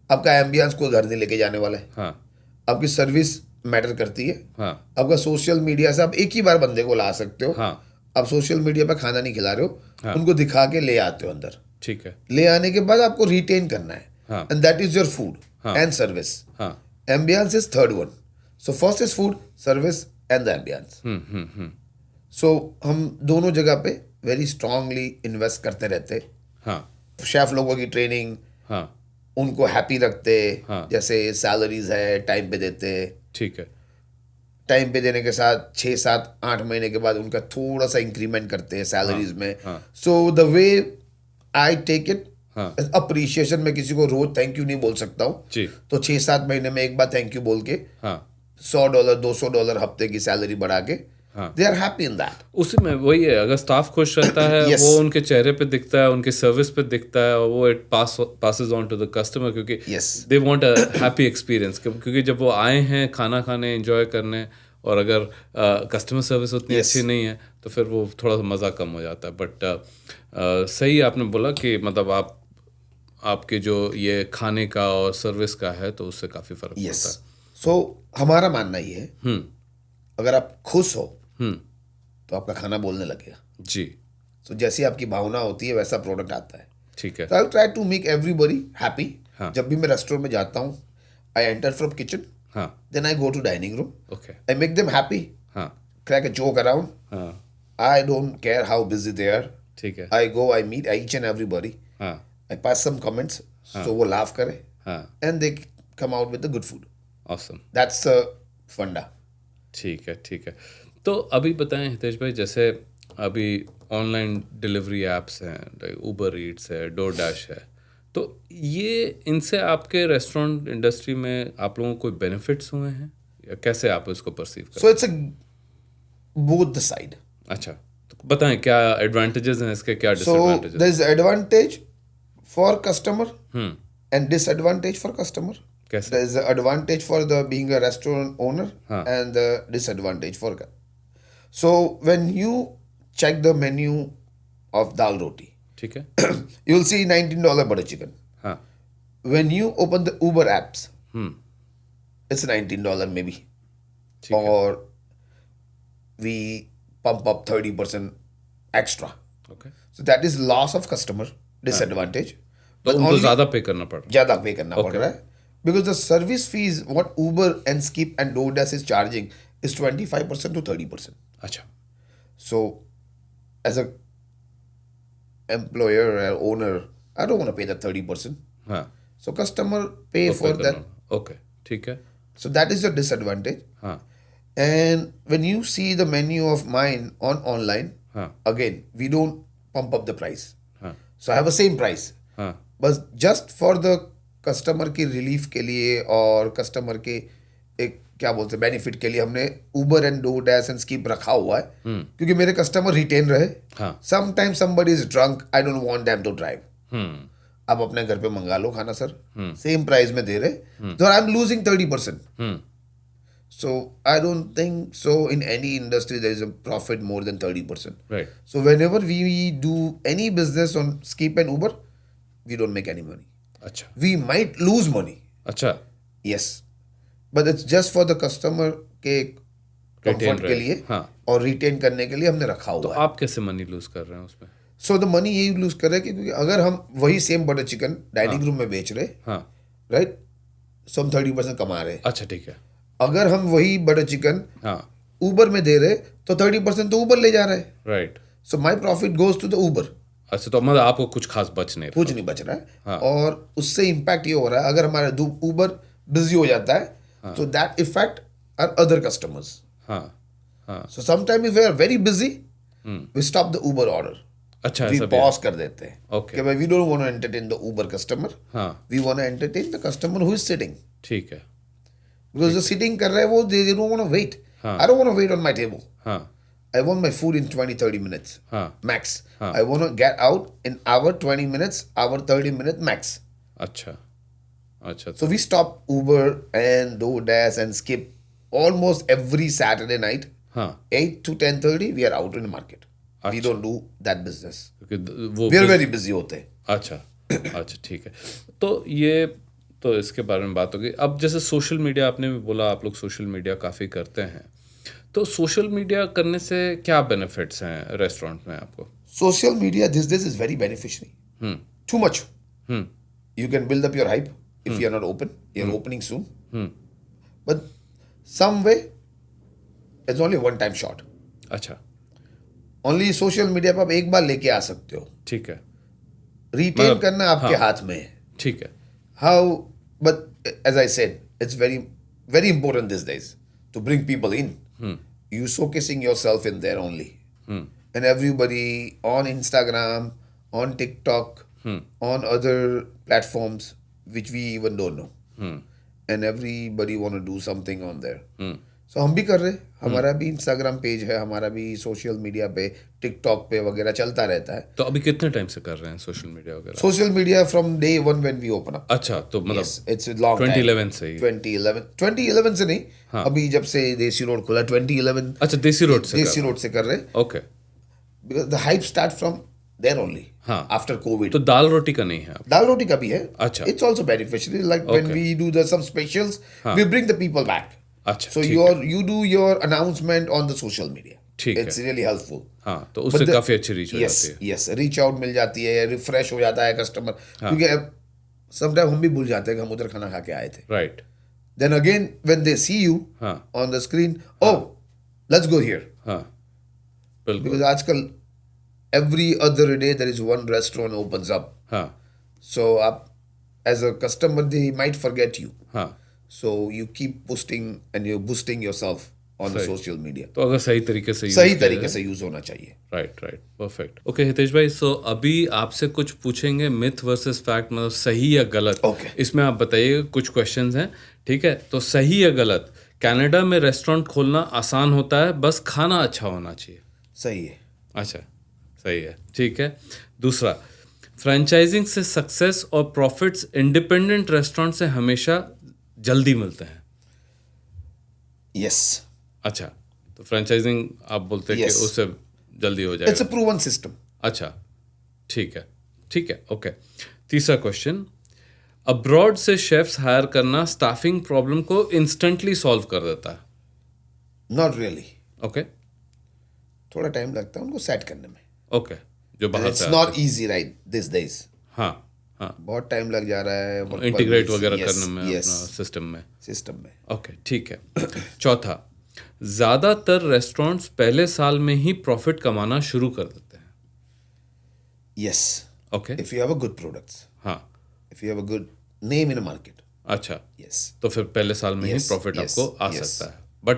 आपका एम्बियंस कोई घर नहीं लेके जाने वाला है। हाँ। आपकी सर्विस मैटर करती है। हाँ। आपका सोशल मीडिया से आप एक ही बार बंदे को ला सकते हो। हाँ। आप सोशल मीडिया पे खाना नहीं खिला रहे हो, हाँ। उनको दिखा के ले आते हो अंदर। ठीक है। ले आने के बाद आपको रिटेन करना है, हाँ। And that is your food हाँ। And service. हाँ। Ambience is third one. So first is food, service and the ambience. So हम दोनों जगह पे वेरी स्ट्रांगली इन्वेस्ट करते रहते। हाँ। शेफ लोगों की ट्रेनिंग, हाँ। उनको हैप्पी रखते। हाँ। जैसे सैलरीज है टाइम पे देते। ठीक है। टाइम पे देने के साथ 6, 7, 8 महीने के बाद उनका थोड़ा सा इंक्रीमेंट करते हैं सैलरीज में। So the way I take it, appreciation में किसी को रोज थैंक यू नहीं बोल सकता हूँ जी। तो 6-7 महीने में एक बार थैंक यू बोल के हाँ। $100, $200 हफ्ते की सैलरी बढ़ा के, they are happy in that. उसी में वही है, अगर स्टाफ खुश रहता है Yes. वो उनके चेहरे पे दिखता है, उनके सर्विस पे दिखता है, और वो it passes on to the customer, क्योंकि Yes. they want a happy experience, क्योंकि जब वो आए हैं खाना खाने, एंजॉय करने, और अगर कस्टमर सर्विस उतनी Yes. अच्छी नहीं है तो फिर वो थोड़ा सा मज़ा कम हो जाता है। बट सही आपने बोला कि मतलब आपके जो ये खाने का और सर्विस का है तो उससे काफ़ी फ़र्क यस। पड़ता है। सो हमारा मानना ये है, अगर आप खुश हो तो आपका खाना बोलने लगेगा। जी। सो जैसी आपकी भावना होती है वैसा प्रोडक्ट आता है। ठीक है। So I'll try to make everybody happy. हाँ. जब भी मैं रेस्टोरेंट में जाता हूँ, I enter from kitchen, हाँ। then I go to dining room. Okay. I make them happy, हाँ। crack a joke around. हाँ। I don't care how busy they are. ठीक है। I go, I meet each and everybody. हाँ। I pass some comments, so वो laugh करे, हाँ। and they come out with the good food. Awesome. That's the funda. ठीक है। ठीक है। तो अभी बताएं हितेश भाई, जैसे अभी ऑनलाइन डिलीवरी एप्स हैं, उबर ईट्स है, डोरडैश है, तो ये इनसे आपके रेस्टोरेंट इंडस्ट्री में आप लोगों को कोई बेनिफिट्स हुए हैं या कैसे आप इसको परसीव करते So it's a both the side. हैं? अच्छा, तो बताएं क्या एडवांटेजेस हैं इसके, क्या So disadvantages? there is advantage for customer and disadvantage for customer. कैसे? There is an advantage for the being a restaurant owner हाँ. and the disadvantage for. So when you check the menu of dal roti, ठीक है। you will see $19 butter chicken. हाँ। When you open the Uber apps, it's $19 maybe, ठीक है। or we pump up 30% extra. Okay. So that is loss of customer disadvantage. तो But उनको only ज़्यादा पे करना पड़ रहा है। ज़्यादा पे करना पड़ Okay. रहा है, because the service fees what Uber and Skip and DoorDash is charging is 25% to 30%. अच्छा। So as a employer or owner, I don't want to pay that 30%. हाँ। So customer pay तो for पे that. करना। Okay, ठीक है। So that is the disadvantage. हाँ। And when you see the menu of mine on online, हाँ। again we don't pump up the price. हाँ। So I have the same price. हाँ। बस just for the customer की relief के लिए और customer के एक क्या बोलते हैं बेनिफिट के लिए हमने Uber and DoorDash and Skip रखा हुआ है, क्योंकि मेरे कस्टमर रिटेन रहे। हाँ। Sometimes somebody is drunk, I don't want them to drive. आप अपने घर पे मंगा लो खाना सर, सेम प्राइस में दे रहे, तो I am losing 30%. So I don't think so in any industry there is a profit more than 30%. Right. So whenever we do any business on Skip and Uber, we don't make any money. अच्छा। We might lose money, अच्छा, yes, but it's just for the customer के comfort के रहे, लिए, हाँ। और retain करने के लिए हमने रखा तो हुआ है। आप कैसे मनी लूज कर रहे हैं उसमें? सो द मनी यही लूज कर रहे हैं क्योंकि अगर हम वही same butter chicken dining room में बेच रहे, हाँ, राइट, सो हम 30% कमा रहे हैं। अच्छा ठीक है, अगर हम वही बटर चिकन हाँ, ऊबर में दे रहे तो 30% तो ऊबर ले जा रहे हैं। Right, so my profit goes to the Uber, अच्छा, तो मतलब आपको कुछ खास बच नहीं रहा। कुछ नहीं बच रहा है। हाँ। और उससे इम्पैक्ट ये हो रहा है, अगर हमारा ऊबर बिजी हो जाता है तो that effect are other customers. हाँ, हाँ, so sometime if we are very busy, we stop the Uber order, अच्छा, वी ऐसा भी है। पॉज कर देते हैं Okay. कि भाई we don't want to entertain the Uber customer, हाँ, we want to entertain the customer who is sitting, ठीक है, बिकॉज जो सिटिंग कर रहे हैं वो they don't want to wait. हाँ। I don't want to wait on my table, हाँ, I want my food in 20-30 minutes हाँ, max. हाँ. I want to get out in hour 20 minutes, hour 30 minutes max. अच्छा, अच्छा, So we stop Uber and DoorDash and skip almost every Saturday night, हाँ, 8 to 10:30 we are out in the market. We अच्छा. don't do that business. क्योंकि वो We are very busy होते हैं. अच्छा, अच्छा, ठीक है। तो ये तो इसके बारे में बात होगी। अब जैसे सोशल मीडिया आपने भी बोला, आप लोग सोशल मीडिया काफ़ी करते हैं, तो सोशल मीडिया करने से क्या बेनिफिट्स हैं रेस्टोरेंट में आपको? Social media these days is very beneficial. Too much. You can build up your hype if you are not open. You're opening soon. But some way, it's only one time shot. अच्छा, only social media पर आप एक बार लेके आ सकते हो, ठीक है, retain मतलब, करना आपके हाँ. हाथ में है। ठीक है, how, but as I said, it's very very important this days to bring people in, you showcasing yourself in there only, and everybody on Instagram, on TikTok, on other platforms which we even don't know, and everybody want to do something on there. So हम भी कर रहे हैं, हमारा भी Instagram page है, हमारा भी सोशल मीडिया पे, टिकटॉक पे वगैरह चलता रहता है। तो अभी कितने टाइम से कर रहे हैं सोशल मीडिया वगैरह? Social media from day one when we open up. अच्छा, तो मतलब Yes, it's a long 2011 time. से ही? 2011 से नहीं, अभी जब से देसी रोड खुला 2011, अच्छा, देसी रोड से देसी रोड से कर रहे, okay. Because the hype start from there only, हाँ. After Covid. तो दाल रोटी का नहीं है आप? दाल रोटी का भी है, अच्छा. It's also beneficial, like when we do the some specials, we bring the people back. अच्छा, सो ठीक है, you do your announcement on the social media. ठीक है. It's really helpful. हाँ, तो उससे काफ़ी अच्छी रीच हो Yes, जाती है। yes, reach out मिल जाती है, रिफ्रेश हो जाता है कस्टमर, क्योंकि समटाइम हम भी भूल जाते हैं कि हम उधर खाना खा के आए थे। Right, Then again, when they see you हाँ, on the screen, oh, let's go here. हाँ, बिल्कुल, Because आजकल every other day there is one restaurant opens up. हाँ, So आप as a customer they might forget you. हाँ। So you keep posting and you're boosting yourself on the सही. social media. तो अगर सही तरीके से use सही किया तरीके जाए- से यूज होना चाहिए। Right, right, perfect. Okay Hitesh भाई, सो अभी आपसे कुछ पूछेंगे मिथ वर्सेस फैक्ट, मतलब सही या गलत। Okay. इसमें आप बताइए, कुछ क्वेश्चंस हैं, ठीक है? तो सही या गलत, कनाडा में रेस्टोरेंट खोलना आसान होता है, बस खाना अच्छा होना चाहिए? सही है। अच्छा, सही है, ठीक है। दूसरा, फ्रेंचाइजिंग से सक्सेस और प्रॉफिट्स इंडिपेंडेंट रेस्टोरेंट से हमेशा जल्दी मिलते हैं? Yes. अच्छा, तो फ्रेंचाइजिंग आप बोलते हैं Yes. कि उससे जल्दी हो It's जाएगा? a proven system. अच्छा, ठीक है, ठीक है, ओके। तीसरा क्वेश्चन, अब्रॉड से शेफ्स हायर करना स्टाफिंग प्रॉब्लम को इंस्टेंटली सॉल्व कर देता है? Not really. ओके, थोड़ा टाइम लगता है उनको सेट करने में। ओके, जो बाहर It's से not easy right these days. हाँ, हाँ, बहुत टाइम लग जा रहा है इंटीग्रेट वगैरह करने में अपना सिस्टम में। सिस्टम में। ओके, ठीक है। चौथा, ज़्यादातर रेस्टोरेंट्स पहले साल में ही प्रॉफिट कमाना शुरू कर देते हैं? Yes. Okay, If you have a good products, हाँ, if you have a good name in a market. अच्छा, Yes. तो फिर पहले साल में ही Yes, प्रॉफिट yes, आपको आ yes. सकता है। बट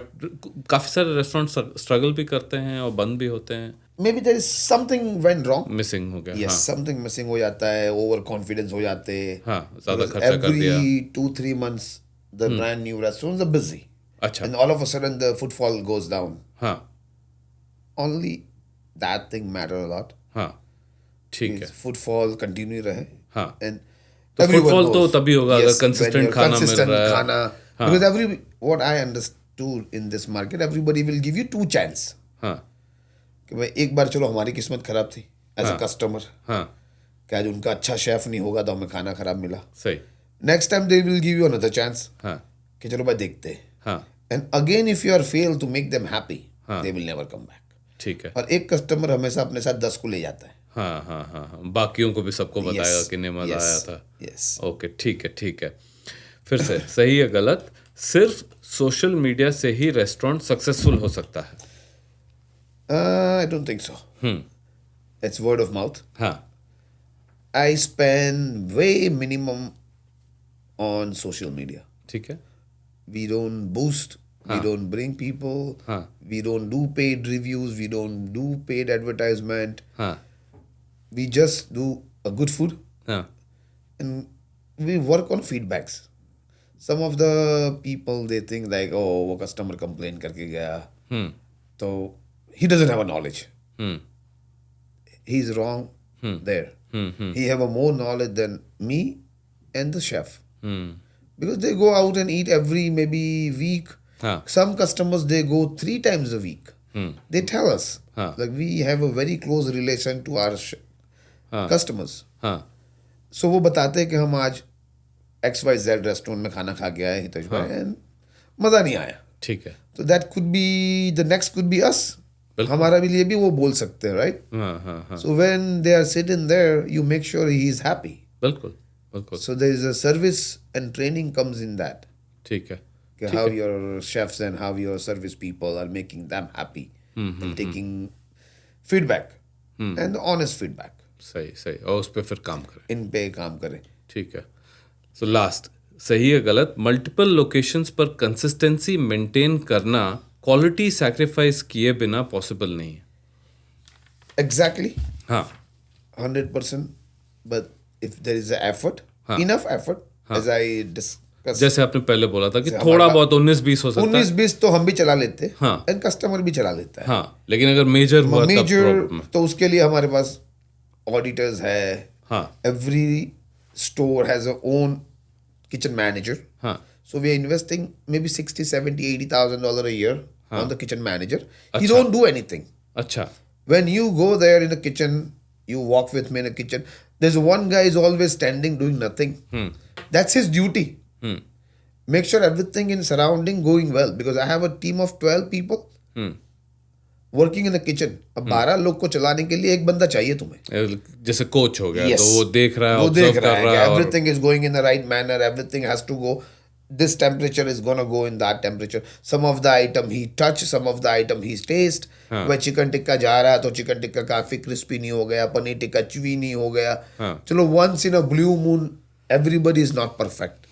काफ़ी सारे रेस्टोरेंट स्ट्रगल भी करते हैं और बंद भी होते हैं, Maybe there is something went wrong. Missing हो गया। Yes, something missing हो जाता है, over confidence हो जाते हैं। हाँ, ज़्यादा Because खर्चा कर दिया। every 2-3 months, the brand new restaurants are busy. अच्छा, And all of a sudden the footfall goes down. हाँ, Only that thing matter a lot. हाँ, ठीक है, Footfall continue रहे. हाँ। And तो everyone footfall तो knows. तभी होगा अगर Yes, consistent when you're खाना मिल consistent रहा है। खाना. हाँ। Because what I understood in this market, everybody will give you 2 chance. हाँ, कि भाई एक बार चलो हमारी किस्मत खराब थी एज अ हाँ। कस्टमर, हाँ, कि आज उनका अच्छा शेफ नहीं होगा तो हमें खाना खराब मिला। सही, next time they will give you another chance हाँ कि चलो भाई देखते हैं. हाँ and again if you are fail to make them happy, they will never come back. ठीक है. और एक कस्टमर हमेशा अपने साथ 10 को ले जाता है. हाँ हाँ हाँ हाँ, बाकियों को भी सबको बताएगा कि नहीं मजा आया था. यस. ओके ठीक है ठीक है. फिर से सही है गलत, सिर्फ सोशल मीडिया से ही रेस्टोरेंट सक्सेसफुल हो सकता है? I don't think so. It's word of mouth. हाँ I spend way minimum on social media. ठीक है. We don't boost. We don't bring people. We don't do paid reviews. We don't do paid advertisement. हाँ We just do a good food हाँ and we work on feedbacks. Some of the people they think like, oh, वो customer complain करके गया. तो he doesn't have a knowledge. He's wrong there. He have a more knowledge than me and the chef. Because they go out and eat every maybe week. Some customers they go 3 times a week. They tell us like we have a very close relation to our customers. So वो बताते हैं कि हम आज XYZ restaurant में खाना खा के आए हितेश भाई एंड मज़ा नहीं आया. ठीक है. तो that could be the next could be us. हमारा भी लिए भी वो बोल सकते हैं right. So when they are sitting there you make sure he is happy. बिल्कुल बिल्कुल. So there is a service and training comes in that. ठीक है. How your chefs and how your service people are making them happy and taking feedback and honest feedback. सही सही. और उस पर फिर काम करें, इन पे काम करें. ठीक है. सो लास्ट, सही है गलत, मल्टीपल लोकेशंस पर कंसिस्टेंसी मेंटेन करना क्वालिटी सैक्रिफाइस किए बिना पॉसिबल नहीं है. एग्जैक्टली. हाँ 100%. But if there is effort, enough effort, as I discuss, जैसे आपने पहले बोला था कि थोड़ा बहुत 19-20 हो सकता है. 19-20 तो हम भी चला लेते हैं. हाँ. एंड कस्टमर भी चला लेता है. हाँ लेकिन अगर मेजर हुआ तब प्रॉब्लम. तो उसके लिए हमारे पास ऑडिटर्स है. हाँ every store has a own kitchen manager. So we are investing maybe $60,000-$80,000 a year on the kitchen manager. He don't do anything. अच्छा. When you go there in the kitchen, you walk with me in the kitchen. There's one guy is always standing doing nothing. That's his duty. Make sure everything in surrounding going well because I have a team of 12 people working in the kitchen. अब 12 लोग को चलाने के लिए एक बंदा चाहिए तुम्हें. जैसे कोच हो गया. Yes. तो वो देख रहा है, वो देख रहा है है everything is going in the right manner. Everything has to go. This temperature is gonna go in that temperature. Some of the item he touch, some of the item he taste. वह chicken tikka जा रहा है तो chicken tikka काफी crispy नहीं हो गया, paneer tikka chewy नहीं हो गया. चलो once in a blue moon everybody is not perfect.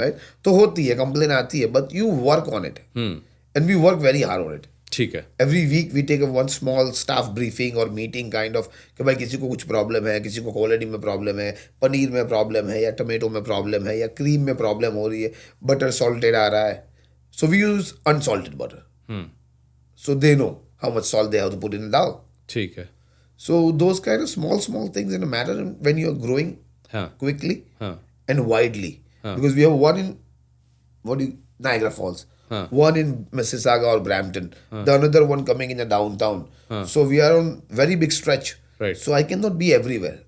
Right? तो होती है, कंप्लेन आती है, but you work on it. And we work very hard on it. ठीक है. Every week we take a one small staff briefing or meeting kind of कि भाई किसी को कुछ प्रॉब्लम है, किसी को क्वालिटी में प्रॉब्लम है, पनीर में प्रॉब्लम है या टमाटो में प्रॉब्लम है या क्रीम में प्रॉब्लम हो रही है, बटर सॉल्टेड आ रहा है. So we use unsalted butter. So they know how much salt they have to put in the dal. ठीक है. So those kind of small things in a matter when you are growing quickly and widely. Because we have one in Niagara Falls. One in Mississauga or Brampton, the another one coming in the downtown. So we are on very big stretch. Right. So I cannot be everywhere.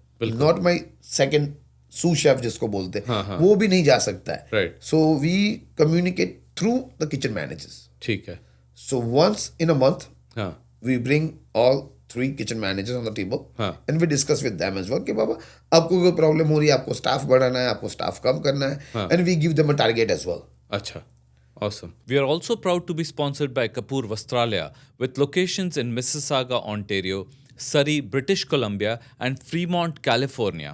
Not my second sous chef जिसको बोलते हैं, वो भी नहीं जा सकता है. Right. So we communicate through the kitchen managers. ठीक है. So once in a month, we bring all 3 kitchen managers on the table and we discuss with them as well कि बाबा आपको कोई प्रॉब्लम हो रही है, आपको स्टाफ बढ़ाना है, आपको स्टाफ कम करना है, and we give them a target as well. अच्छा. Awesome. We are also proud to be sponsored by Kapoor Vastralaya with locations in Mississauga, Ontario, Surrey, British Columbia, and Fremont, California.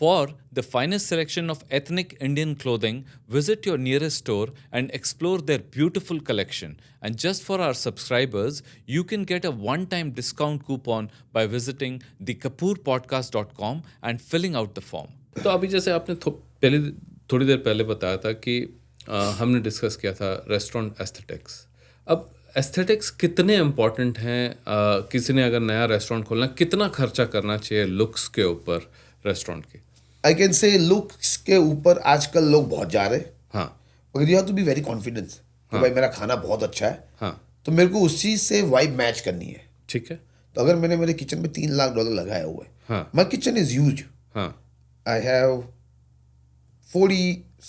For the finest selection of ethnic Indian clothing, visit your nearest store and explore their beautiful collection. And just for our subscribers, you can get a one-time discount coupon by visiting thekapoorpodcast.com and filling out the form. तो अभी जैसे आपने थोड़ी देर पहले बताया था कि हमने डिस्कस किया था रेस्टोरेंट एस्थेटिक्स. अब एस्थेटिक्स कितने इम्पॉर्टेंट हैं? किसी ने अगर नया रेस्टोरेंट खोलना, कितना खर्चा करना चाहिए लुक्स के ऊपर रेस्टोरेंट के? आई कैन से लुक्स के ऊपर आजकल लोग बहुत जा रहे हैं. हाँ. मगर you have to be very confidence कि भाई मेरा खाना बहुत अच्छा है. हाँ. तो मेरे को उस चीज़ से वाइब मैच करनी है. ठीक है. तो अगर मैंने मेरे किचन में $3 लाख लगाए हुए, हाँ. My kitchen is huge. हाँ. I have 40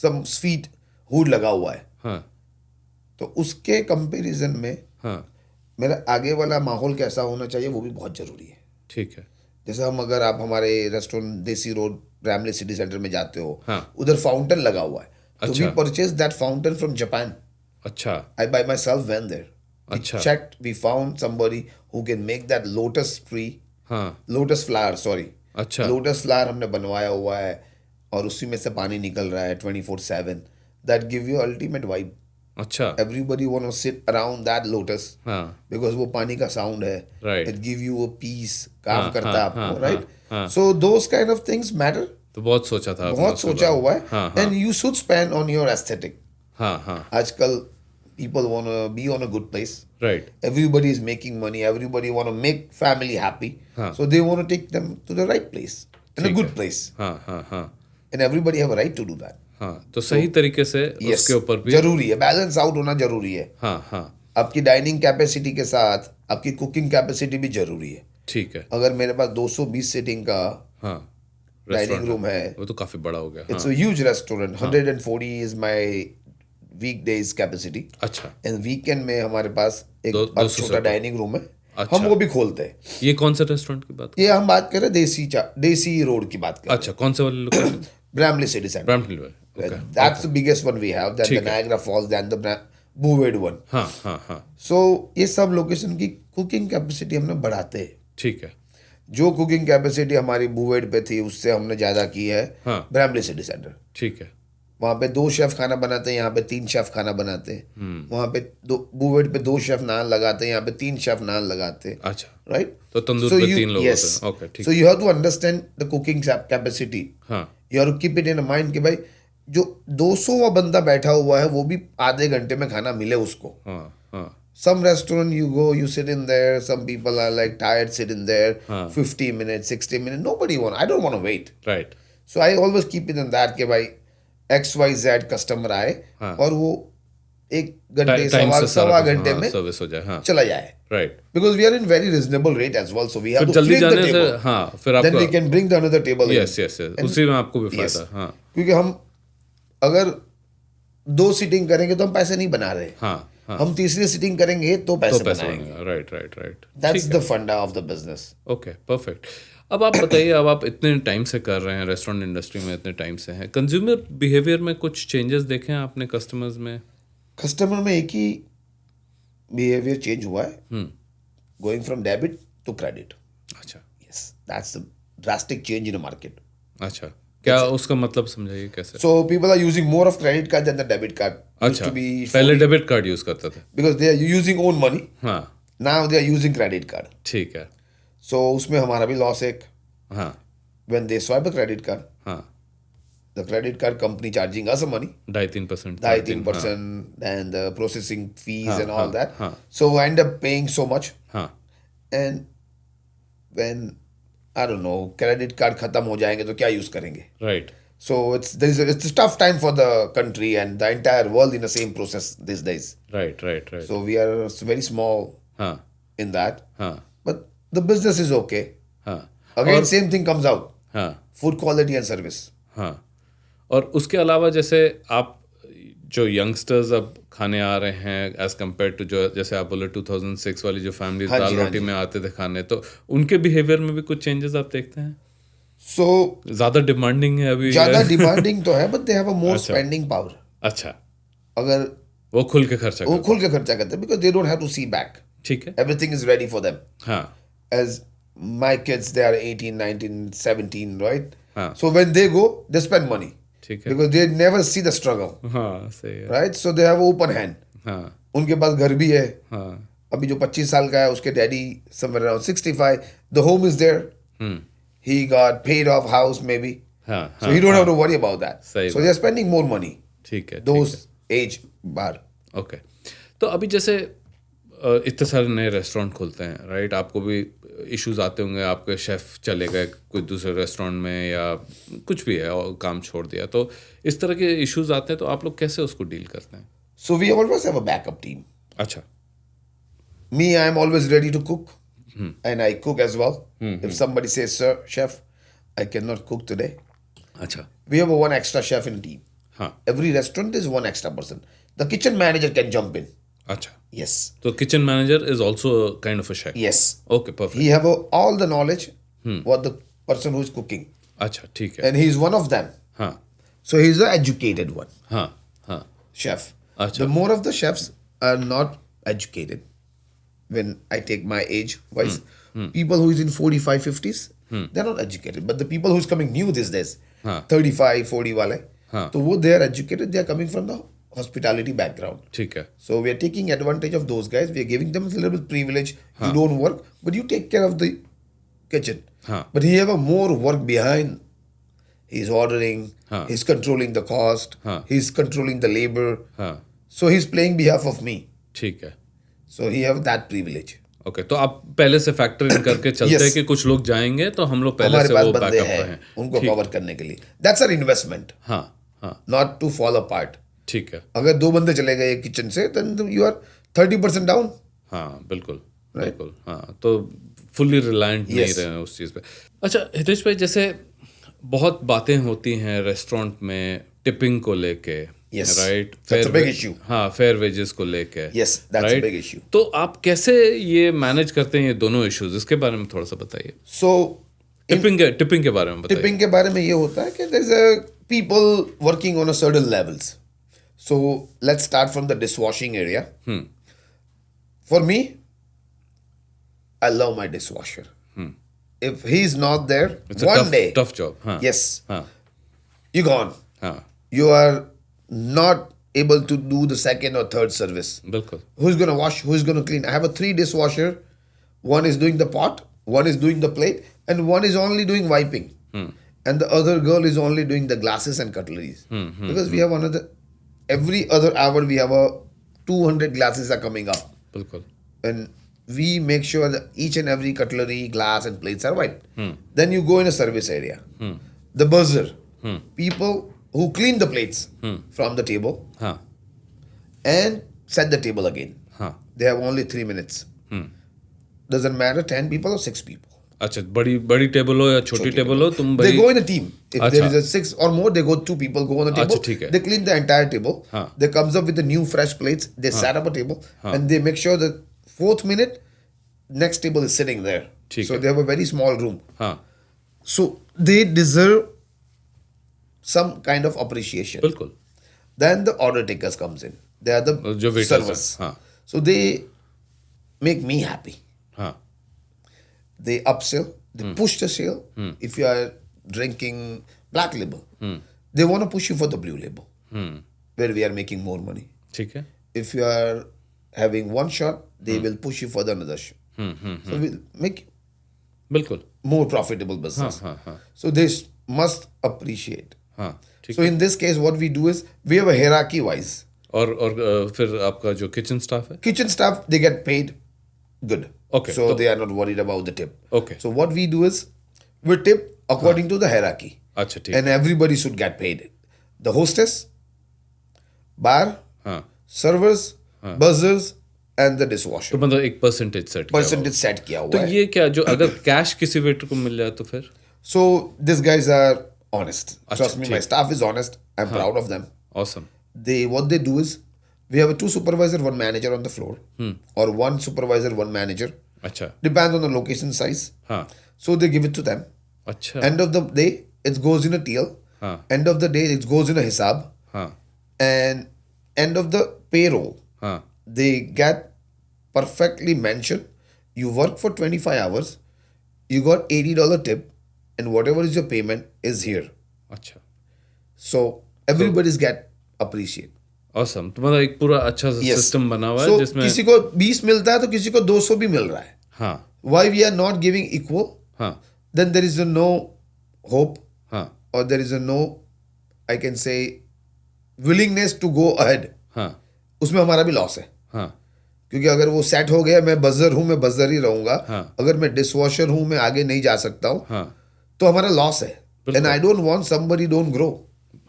some feet hood लगा हुआ है, हाँ तो उसके कंपैरिजन में हाँ मेरा आगे वाला माहौल कैसा होना चाहिए वो भी बहुत जरूरी है। ठीक है। जैसे हम अगर आप हमारे रेस्टोरेंट देसी रोड रैमले सिटी सेंटर में जाते हो, हाँ। उधर फाउंटेन लगा हुआ है, तो अच्छा। We purchase that fountain from Japan. अच्छा I by myself went there. We अच्छा। checked, we found somebody who can make that lotus tree, हाँ lotus flower, sorry. अच्छा Lotus flower हमने बनवाया हुआ है और उसी में से पानी निकल रहा है 24/7. That give you ultimate vibe. अच्छा Everybody want to sit around that lotus हाँ because वो पानी का sound है. Right. It give you a peace. काम हाँ, करता है हाँ, आपको, हाँ, right? हाँ। So those kind of things matter. तो बहुत सोचा था आपने बहुत उसके सोचा बारे में। हुआ है. हाँ हाँ And you should spend on your aesthetic. हाँ हाँ आजकल people want to be on a good place. Right Everybody is making money. Everybody want to make family happy. हाँ. So they want to take them to the right place, in a ठीक good है। place, हाँ हाँ हाँ and everybody have a right to do that. हाँ तो सही तरीके से Yes, उसके ऊपर भी जरूरी है, बैलेंस आउट होना जरूरी है। हाँ हाँ आपकी डाइनिंग कैपेसिटी के साथ आपकी कुकिंग कैपेसिटी भी जरूरी है। ठीक है। अगर मेरे पास 220 सीटिंग का हाँ डाइनिंग restaurant रूम है, वो तो काफी बड़ा हो गया। इट्स हाँ a huge restaurant, 140 is my weekdays capacity, अच्छा एंड वीकेंड में हमारे पास एक दो- और 200 छोटा डाइनिंग रूम है, अच्छा। हम वो भी खोलते हैं। ये कौन सा रेस्टोरेंट की बात? ये हम बात कर रहे हैं देसी रोड की बात कर रहे अच्छा कौन से वाले लोकेशन? हैं, ब्रामली सिटी सेंटर। ब्रैम्पटन वाले। Okay That's the biggest one we have. Then ठीक the है। Niagara Falls, then the Bouvard one. हाँ हाँ हाँ So ये सब लोकेशन की कुकिंग कैपेसिटी हमने बढ़ाते हैं। ठीक है। जो कुकिंग कैपेसिटी हमारी बूवेड पे थी उससे हमने ज़्यादा की है हाँ। ब्रैम्पली सिटी सेंटर। ठीक है। वहाँ पे 2 शेफ खाना बनाते हैं, यहाँ पे 3 शेफ खाना बनाते हैं। वहाँ पे बूवेड पे 2 शेफ नान लगाते हैं, यहाँ पे 3 शेफ नान लगाते हैं, अच्छा राइट? तो तंदूर पे 3 लोग होते हैं। ओके ठीक so you have to understand the cooking capacity. हाँ you have to keep it in mind कि भाई जो 200वां बंदा बैठा हुआ है वो भी आधे घंटे में खाना मिले उसको। हाँ हाँ Some restaurant you go, you sit in there. Some people are like tired sitting there. 50 minutes, 60 minutes. Nobody want. I don't want to wait. Right So I always keep it in that कि भाई XYZ customer आए और वो 1 घंटे time से सवा घंटे में सर्विस हो जाए। हाँ चला जाए। Right. Because we are in very reasonable rate as well, so we have फिर to जल्दी flip the जाने से table. हाँ फिर Then we आपका can bring the another table. in. Yes yes yes उसी में आपको भी Yes. फायदा। हाँ क्योंकि हम अगर 2 सीटिंग करेंगे तो हम पैसे नहीं बना रहे। हाँ हाँ हम तीसरी सीटिंग करेंगे तो तो पैसे पैसा बनाएंगे। बनेगा। Right right right. That's the funda of the business. Okay perfect. अब आप बताइए, अब आप इतने टाइम से कर रहे हैं रेस्टोरेंट इंडस्ट्री में, इतने टाइम से हैं, कंज्यूमर बिहेवियर में कुछ चेंजेस देखे हैं आपने कस्टमर्स में? कस्टमर में एक ही बिहेवियर चेंज हुआ है, going from debit to credit. अच्छा yes, that's the drastic change in the market. अच्छा क्या उसका मतलब समझाइए कैसे? So people are using more of credit card than the debit card. अच्छा पहले डेबिट कार्ड यूज करते थे। Because they are using own money, हाँ now they are using credit card. ठीक है। सो उसमें हमारा भी लॉस है। हाँ when they swipe a credit card, हाँ the credit card company charging us money 2.5-3%। 2.5% and the processing fees हाँ, and all हाँ, that. हाँ. So I end up paying so much. हाँ And when I don't know, credit card खत्म हो जाएंगे तो क्या यूज करेंगे? Right So it's a tough time for the country and the entire world in the same process these days. Right right right. So we are very small हाँ in that, हाँ but the business is okay. हाँ Again, same thing comes out. हाँ Food quality and service. हाँ। और उसके अलावा जैसे आप जो यंगस्टर्स अब खाने आ रहे हैं एज कम्पेयर टू जो जैसे आप बोले 2006 वाली जो फैमिली हाँ जी, दाल हाँ रोटी जी। में आते थे खाने, तो उनके बिहेवियर में भी कुछ चेंजेस आप देखते हैं? So ज्यादा डिमांडिंग है अभी? ज़्यादा demanding तो है, but they have a more अच्छा। spending power. अच्छा अगर वो खुल के खर्चा वो करते खुल के खर्चा करते हैं, because they don't have to see back. हैं। ठीक है। Everything is ready for them. हाँ As my kids, they are 18, 19, 17, right? हाँ। So when they go, they spend money ठीक है। because they never see the struggle, हाँ सही है। right? So they have open hand. हाँ उनके पास घर भी है। हाँ अभी जो 25 साल का है उसके daddy somewhere around 65, the home is there. He got paid off house maybe. हाँ So he don't have to worry about that. सही So they are spending more money. ठीक है। Those age bar. ओके। तो अभी जैसे इतने सारे नए रेस्टोरेंट खुलते हैं, राइट? आपको भी इश्यूज आते होंगे, आपके शेफ चले गए कोई दूसरे रेस्टोरेंट में या कुछ भी है और काम छोड़ दिया, तो इस तरह के इश्यूज आते हैं, तो आप लोग कैसे उसको डील करते हैं? So we always have a backup team. अच्छा Me, I am always ready to cook. And I cook as well. If somebody says, sir, chef, I cannot cook today, अच्छा. We have one extra chef in team. हाँ. Every restaurant is one extra person. The kitchen manager can jump in. अच्छा. Yes. तो kitchen manager is also kind of a chef. Yes. Okay, perfect. He have all the knowledge what the person who is cooking. अच्छा, ठीक है. And he is one of them. हाँ. So he is the educated one. हाँ. हाँ. Chef. अच्छा. The more of the chefs are not educated. When I take my age wise, people who is in 45, 50s, they're not educated. But the people who is coming new these days, हाँ. 35, 40 वाले, हाँ. तो वो they are educated, they are coming from the hospitality background. ठीक है. So we are taking advantage of those guys. We are giving them a little bit privilege. You don't work, but you take care of the kitchen. हाँ. But he have a more work behind. He's ordering. हाँ. He's controlling the cost. हाँ. He's controlling the labor. हाँ. So he's playing behalf of me. ठीक है. So he have that privilege. Okay, तो आप पहले से फैक्टर इन करके चलते Yes. हैं कि कुछ लोग जाएंगे तो हम लोग पहले हमारे से पास वो बंदे बैकअप पे हैं हैं. उनको ठीक. कवर करने के लिए. That's our investment, हाँ. हाँ. not to fall apart. ठीक है. अगर 2 बंदे चले गए किचन से, then you are 30% down. हाँ, बिल्कुल. बिल्कुल. हाँ, तो फुल्ली रिलायंट नहीं Yes. रहे हैं उस चीज़ पे. अच्छा हितेश भाई, जैसे बहुत बातें होती हैं रेस्टोरेंट में टिपिंग को लेके. Yes. Right. That's a big issue. हाँ, फेयर वेजेस को लेके. Yes, that's a right? big issue. तो आप कैसे ये मैनेज करते हैं ये दोनों इश्यूज, इसके बारे में थोड़ा सा बताइए. So टिपिंग के बारे में बताइए. टिपिंग के बारे में ये होता है कि there is a people working on a certain levels. So let's start from the dishwashing area. For me, I love my dishwasher. If he's not there, It's a one day, tough job. हाँ. yes, हाँ. you're gone. हाँ. You are not able to do the second or third service. बिल्कुल. Who's going to wash? Who's going to clean? I have a 3 dishwasher. One is doing the pot, one is doing the plate, and one is only doing wiping. And the other girl is only doing the glasses and cutleries. Because we have every other hour we have 200 glasses are coming up. बिल्कुल. And we make sure that each and every cutlery, glass and plates are wiped. Then you go in a service area. The buzzer. People who clean the plates from the table हाँ. and set the table again. हाँ. They have only 3 minutes. Doesn't matter 10 people or 6 people. अच्छा, बड़ी table हो या छोटी table हो, तुम They भाई. go in a team. If अच्छा. there is a 6 or more, they go 2 people go on the table. अच्छा, ठीक है. They clean the entire table. हाँ. They comes up with the new fresh plates. They set up a table and they make sure that 4th minute next table is sitting there. ठीक So है. they have a very small room. हाँ. So they deserve some kind of appreciation. बिल्कुल. Then the order takers comes in. They are the जो waiters servers. हैं, हाँ. So they make me happy. हाँ. They upsell. They push the sale. If you are drinking black label, they want to push you for the blue label, where we are making more money. ठीक है. If you are having one shot, they will push you for the another shot. So we'll make बिल्कुल. more profitable business. हाँ, हाँ. So they must appreciate. हाँ. ठीक. So in this case, what we do is we have a hierarchy wise. और फिर आपका जो kitchen staff है. Kitchen staff, they get paid good. Okay, So so- they are not worried about the tip. Okay. So what we do is we tip according to the hierarchy. अच्छा, ठीक. And everybody should get paid. The hostess, bar, हाँ. servers, buzzers, and the dishwasher. तो मतलब एक percentage set. Percentage set किया तो हुआ है. ये क्या, जो अगर कैश किसी वेटर को मिल जाए तो फिर. So these guys are honest. अच्छा, Trust me, my ठीक. staff is honest. I'm proud of them. Awesome. What they do is we have a 2 supervisor, 1 manager on the floor, or 1 supervisor, 1 manager. अच्छा. Depends on the location size. हाँ. So they give it to them. अच्छा. End of the day, it goes in a TL. हाँ. End of the day, it goes in a hisab. हाँ. And end of the payroll, हाँ. they get perfectly mentioned. You work for 25 hours, you got $80 tip, and whatever is your payment is here. अच्छा. So everybody's get appreciate. Awesome. तो मतलब एक पूरा अच्छा Yes. System बना हुआ है So जिसमें. किसी को 20 मिलता है तो किसी को 200 भी मिल रहा है. हाँ. Why we are not giving equal? हाँ. Then there is a no hope, हाँ. or there is a no, I can say, willingness to go ahead. हाँ. उसमें हमारा भी लॉस है. हाँ. क्योंकि अगर वो सेट हो गया, मैं बजर हूँ, मैं बजर ही रहूंगा. हाँ. अगर मैं डिशवॉशर हूँ, मैं आगे नहीं जा सकता हूँ, हाँ. तो हमारा लॉस है. And I don't want somebody don't grow.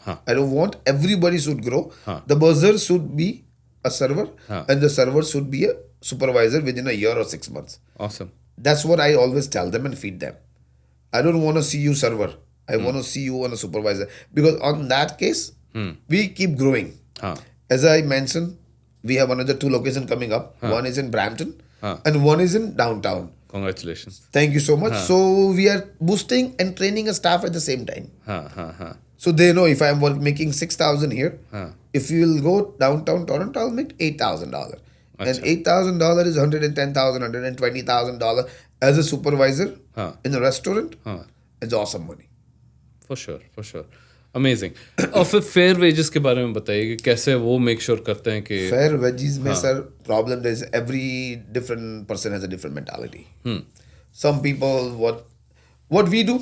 हाँ. I don't want everybody should grow. हाँ. The buzzer should be a server, हाँ. and the server should be a supervisor within a year or 6 months. Awesome. That's what I always tell them and feed them. I don't want to see you server. I want to see you on a supervisor. Because on that case, we keep growing. As I mentioned, we have another 2 locations coming up. One is in Brampton and one is in downtown. Congratulations. Thank you so much. So we are boosting and training a staff at the same time. So they know if I am making $6,000 here, if you will go downtown Toronto, I'll make $8,000. And $8,000 is $110,000, $120,000 as a supervisor in a restaurant. It's awesome money. For sure. Amazing. और फिर fair wages के बारे में बताइए कि कैसे वो make sure करते हैं कि फेयर वेजेस में sir problem is every different person has a different mentality. Some people what we do,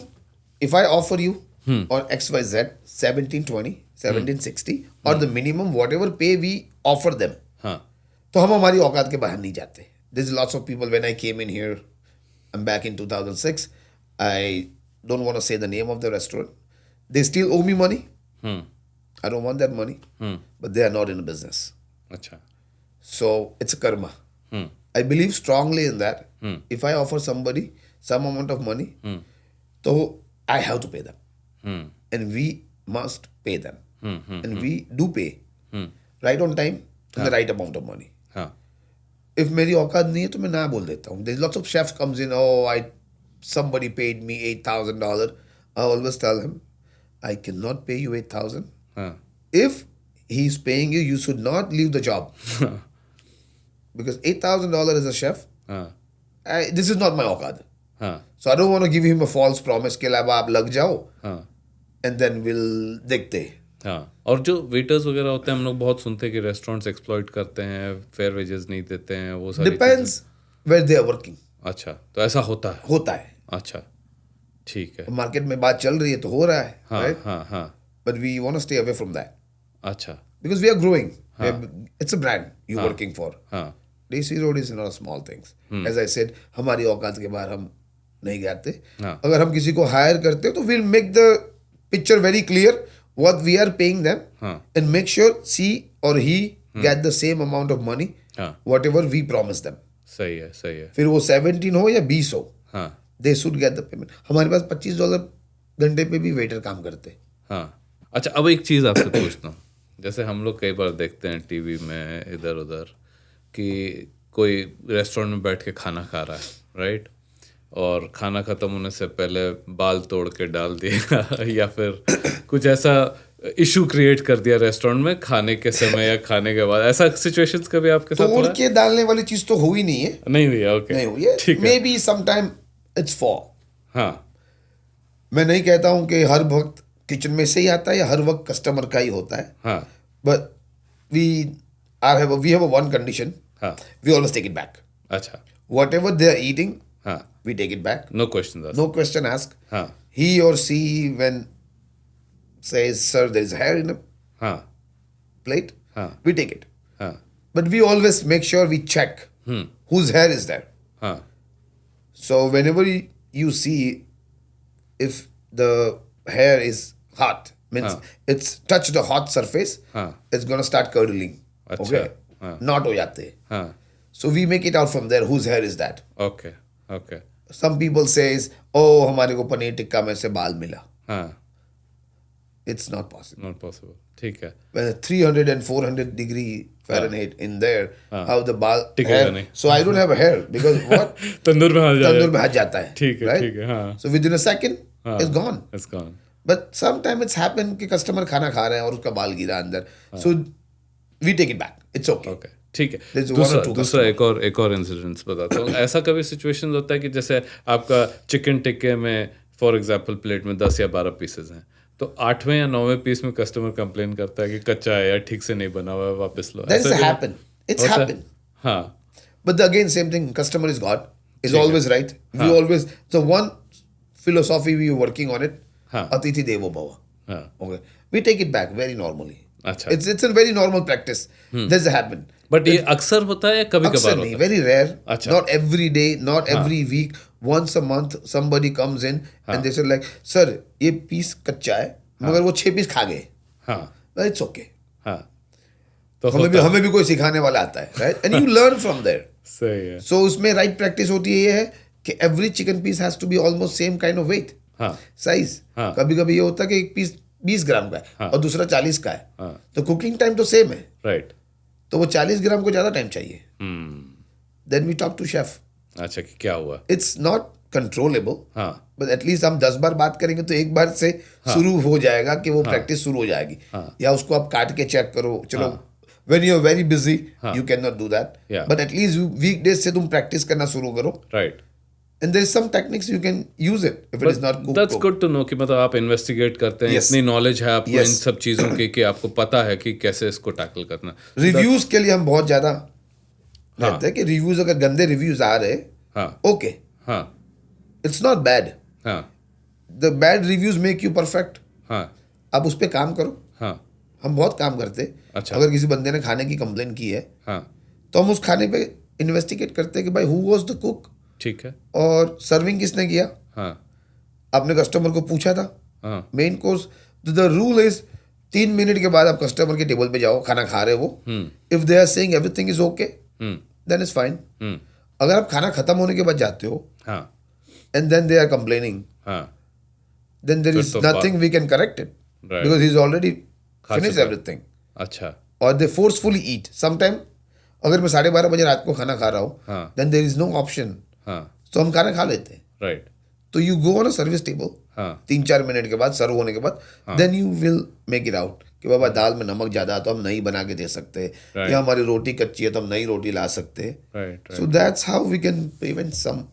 if I offer you on XYZ 1720, 1760 or the minimum whatever pay we offer them, तो हम हमारी औकात के बाहर नहीं जाते. There's lots of people when I came in here, I'm back in 2006. I don't want to say the name of the restaurant. They still owe me money. I don't want that money. But they are not in the business. अच्छा. So it's a karma. I believe strongly in that. If I offer somebody some amount of money, so I have to pay them. And we must pay them. And we do pay. Right on time, and the right amount of money. If मेरी औकात नहीं है तो मैं ना बोल देता हूँ. There's lots of chefs comes in, somebody paid me $8,000. I always tell him, I cannot pay you $8,000. If he's paying you, you should not leave the job. Because $8,000 as a chef, this is not my औकात. So I don't want to give him a false promise कि अब आप लग जाओ and then we'll देखते. और जो waiters वगैरह होते हैं हम लोग बहुत सुनते हैं कि रेस्टोरेंट्स एक्सप्लॉइट करते हैं, फेयर वेजेस नहीं देते हैं, वो सारी Depends where they are working. अच्छा, तो ऐसा होता है. अच्छा, ठीक है. मार्केट में बात चल रही है तो हो रहा है. हाँ. But we want to stay away from that. अच्छा. Because we are growing. It's a brand you're working for. DC Road is not a small things. As I said, हमारी औकात के बाहर हम नहीं जाते. अगर हम किसी को हायर करते तो we'll make the picture very clear what we are paying them and make sure she or he get the same amount of money whatever we promise them. सही है. फिर वो 17 हो या 20 हो, they should get the payment. हमारे पास $25 घंटे पे भी वेटर काम करते. अच्छा, अब एक चीज़ आपसे पूछता हूँ. जैसे हम लोग कई बार देखते हैं टीवी में इधर उधर कि कोई रेस्टोरेंट में बैठ के खाना खा रहा है, राइट, और खाना ख़त्म होने से पहले बाल तोड़ के डाल दिया या फिर कुछ ऐसा इशू क्रिएट कर दिया रेस्टोरेंट में खाने के समय या खाने के बाद. ऐसा सिचुएशंस कभी आपके साथ हुआ? तोड़ के डालने वाली चीज़ तो हुई नहीं है. नहीं हुई है. ओके, नहीं हुई है. ठीक है. May be sometime it's for. मैं नहीं कहता हूँ कि हर वक्त किचन में से ही आता है या हर वक्त कस्टमर का ही होता है. But we have one condition. We always take it back. अच्छा. Whatever they are eating, we take it back. No question asked. No question asked. He or she when says, sir, there is hair in a plate, we take it. But we always make sure we check whose hair is there. So whenever you see if the hair is hot, means it's touched the hot surface, it's going to start curdling. Okay? Not ho jate. So we make it out from there whose hair is that. Okay. Some people says, oh, हमारे को पनीर टिक्का में से बाल मिला. It's not possible. ठीक है. When 300 and 400 degree Fahrenheit in there, how the बाल hair, so I don't have a hair because what? तंदूर में हाथ जाता है. ठीक है. So within a second, it's gone. But sometimes it's happened कि कस्टमर खाना खा रहे हैं और उसका बाल गिरा अंदर. So we take it back. It's okay. ठीक है. दूसरा एक और इंसिडेंट्स बताता हूँ. ऐसा कभी सिचुएशन होता है कि जैसे आपका चिकन टिक्के में फॉर एग्जांपल प्लेट में 10 या 12 पीसेस हैं, तो 8वें या 9वें पीस में कस्टमर कंप्लेन करता है कि कच्चा है या ठीक से नहीं बना हुआ है, वापस लो. It's happened. But again same thing, customer is God, is always right. We always, so one philosophy we are working on it, Atithi Devo Bhava. Okay, we take it back very normally. It's a very normal practice. This happen. But ये अक्सर होता है, कभी कभार होता है. Very rare. Not every day, not every week. Once a month, somebody comes in and they say like, sir, ये piece कच्चा है, मगर वो 6 पीस खा गए. It's okay. तो हमें भी कोई सिखाने वाला आता है, right? And you learn from there. सही है. So उसमें right practice होती है ये है कि every chicken piece has to be almost same kind of weight. हाँ, साइज। हाँ, कभी कभी ये होता है कि एक पीस 20 ग्राम का है हाँ, और दूसरा 40 का है, हाँ, तो कुकिंग टाइम तो सेम है, राइट। तो वो 40 ग्राम को ज़्यादा टाइम चाहिए। Then we talk to chef. अच्छा, कि क्या हुआ? इट्स नॉट कंट्रोलेबल, हाँ, बट एटलीस्ट हम 10 बार बात करेंगे तो एक बार से शुरू हो जाएगा कि वो प्रैक्टिस शुरू हो जाएगी। या उसको आप काट के चेक करो, चलो when you are very busy you can not do that, Yeah. But at least weekdays से तुम प्रैक्टिस करना शुरू करो, right. And there is some techniques you can use it if it is not cooked. That's good to know कि मतलब आप investigate करते हैं, Yes. इतनी नॉलेज है आपको Yes. इन सब चीज़ों की कि आपको पता है कि कैसे इसको टैकल करना। रिव्यूज के लिए हम बहुत ज्यादा रहते हैं कि रिव्यूज, अगर गंदे रिव्यूज आ रहे, हाँ, ओके, हाँ, इट्स नॉट बैड, हाँ, the bad reviews make you perfect. हाँ, आप उस पर काम करो, हाँ, हम बहुत काम करते। अच्छा। अगर किसी बंदे ने खाने की कंप्लेन की है हाँ, तो हम उस खाने पे इन्वेस्टिगेट करते हैं कि भाई हु वाज द कुक, ठीक है। और सर्विंग किसने किया। हाँ, आपने कस्टमर को पूछा था हाँ, main course, the rule is 3 minute के बाद आप कस्टमर के टेबल पे जाओ, खाना खा रहे हो, if they are saying everything is okay then is fine. अगर आप खाना खत्म होने के बाद जाते हो हाँ, and then they are complaining, हाँ, देन देयर फिर इज तो nothing we can correct it, Right. Because he is already finish चुका है। एवरीथिंग। अच्छा, और दे फोर्सफुली ईट समटाइम। अगर मैं 12:30 बजे रात को खाना खा रहा हूँ, हाँ, then there is no option, हाँ, तो हम खाना खा लेते हैं। राइट, तो you go on a service table, हाँ, 3-4 मिनट के बाद, सर्व होने के बाद, then you will make it out कि बाबा दाल में नमक ज़्यादा है तो हम नहीं बना के दे सकते, Right. या हमारी रोटी कच्ची है तो हम नई रोटी ला सकते। Right, so that's how we can prevent some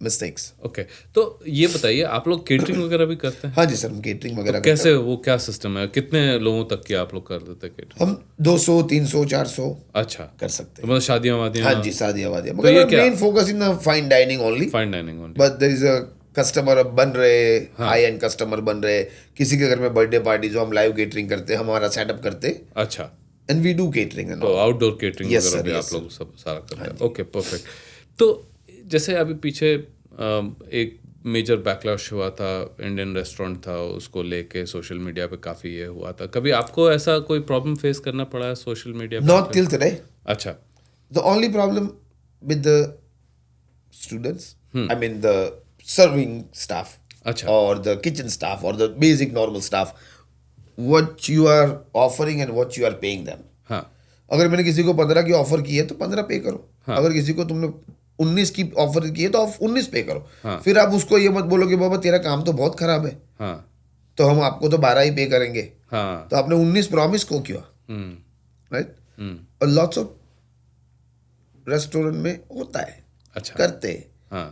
mistakes. Okay. तो ये बताइए, आप लोग केटरिंग वगैरह भी करते हैं? हाँ जी सर, हम केटरिंग वगैरह करते कैसे, वो क्या सिस्टम है, कितने लोगों तक की आप लोग कर देते हैं केटरिंग? हैं। हम 200, 300, 400 अच्छा, कर सकते तो हैं। मतलब शादियाँ वादियाँ? हाँ जी, शादियाँ वादियाँ, तो ये मगर क्या? Main focus in fine dining only, fine dining only. But there is a customer अब बन रहे, हाई एंड कस्टमर बन रहे, किसी के घर में बर्थडे पार्टी जो हम लाइव केटरिंग करते हैं, हमारा सेटअप करते, अच्छा, and we do catering and तो आउटडोर केटरिंग Yes, वगैरह sir, भी yes, आप लोग सब सारा करते हैं? हाँ ओके, परफेक्ट। तो जैसे अभी पीछे एक मेजर बैकलैश हुआ था, इंडियन रेस्टोरेंट था, उसको लेके सोशल मीडिया पे काफ़ी ये हुआ था। कभी आपको ऐसा कोई प्रॉब्लम फेस करना पड़ा है सोशल मीडिया पे? Not till today. अच्छा, The only problem with the students, I mean the serving staff, अच्छा, or the kitchen staff, or the basic normal staff, what you are offering and what you are paying them. हाँ, अगर मैंने किसी को 15 की offer की है तो 15 पे करो। हाँ। अगर किसी को तुमने 19 की ऑफर की है तो आप 19 पे करो। हाँ। फिर आप उसको ये मत बोलो कि बाबा तेरा काम तो बहुत खराब है, हाँ, तो हम आपको तो 12 ही पे करेंगे। हाँ, तो आपने 19 प्रॉमिस को किया, राइट? और लॉट्स ऑफ रेस्टोरेंट में होता है, अच्छा, करते हैं हाँ,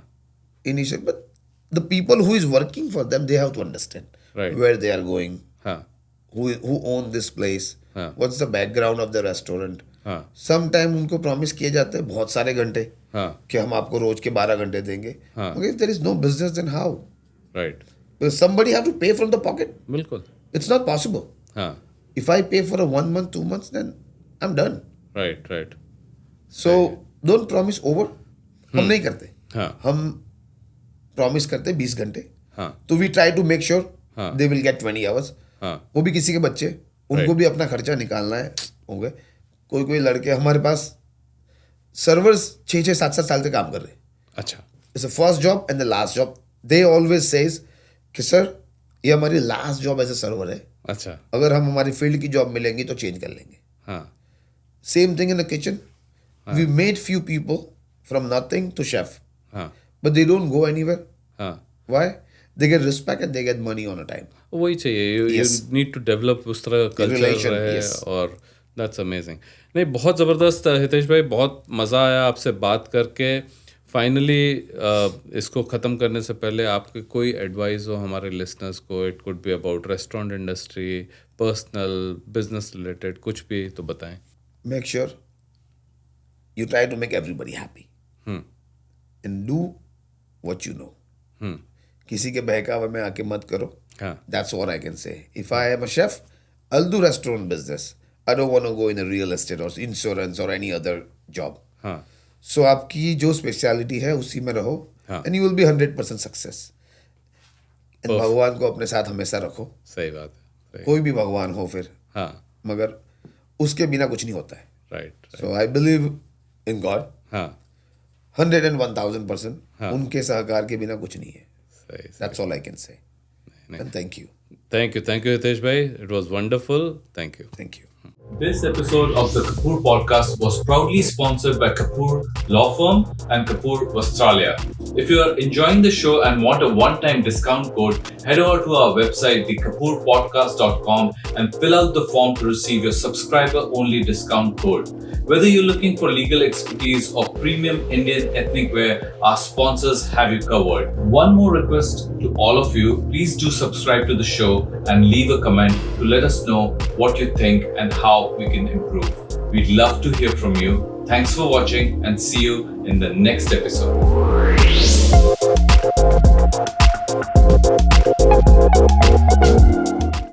initial, but the people who is working for them, they have to understand Right. where they are going, हाँ, who own this place, हाँ, what's the background of the restaurant. हाँ, Sometime उनको प्रॉमिस किए जाते हैं बहुत सारे घंटे हाँ, कि हम आपको रोज के 12 घंटे देंगे, हाँ। मगर if there is no business then how? Right, Because somebody have to pay from the pocket. बिल्कुल, It's not possible. हाँ, If I pay for a 1 month, 2 months, then I'm done. Right, right, So don't promise over. हम नहीं करते, हाँ, हम promise करते 20 घंटे, हाँ, तो we try to make sure हाँ। They will get 20 hours. हाँ, वो भी किसी के बच्चे, उनको Right. भी अपना खर्चा निकालना है, हो गए। कोई कोई लड़के हमारे पास सर्वर्स 6-7 साल से काम कर रहे हैं। अच्छा, it's a first job and the last job. They always says कि सर ये हमारी last job as a server है, अच्छा, अगर हम हमारी फील्ड की जॉब मिलेंगी तो चेंज कर लेंगे। हाँ, same thing in the kitchen, we made few people from nothing to chef, हाँ, but they don't go anywhere. हाँ, why? They get respect and they get money on a time. वही चाहिए, you Yes. Need to develop उस तरह का culture Relation, रहे, yes. और that's amazing. नहीं, बहुत ज़बरदस्त हितेश भाई, बहुत मज़ा आया आपसे बात करके। फाइनली इसको ख़त्म करने से पहले आपके कोई एडवाइस हो हमारे लिसनर्स को, it could be about restaurant industry, personal, business related, कुछ भी तो बताएं। Make sure you try to make everybody happy and do what you know. किसी के बहकावे में आके मत करो. हाँ, That's all I can say. If I am a chef, I'll do restaurant business. I don't want to go in a real estate or insurance or any other job. हाँ, So आपकी जो स्पेशलिटी है उसी में रहो, हाँ. and you will be 100% success. And Perfect. भगवान को अपने साथ हमेशा रखो. सही बात है, सही, कोई भी भगवान हो फिर, हाँ, मगर उसके बिना कुछ नहीं होता है. Right, So I believe in God. हाँ, 101,000%. हाँ. उनके सहकार के बिना कुछ नहीं है. That's all I can say. And thank you. Thank you, Hitesh bhai. It was wonderful. Thank you. Thank you. This episode of the Kapoor podcast was proudly sponsored by Kapoor Law Firm and Kapoor Vastralia. If you are enjoying the show and want a one-time discount code, head over to our website, thekapoorpodcast.com, and fill out the form to receive your subscriber-only discount code. Whether you're looking for legal expertise or premium Indian ethnic wear, our sponsors have you covered. One more request to all of you, please do subscribe to the show and leave a comment to let us know what you think and how we can improve. We'd love to hear from you. Thanks for watching and see you in the next episode.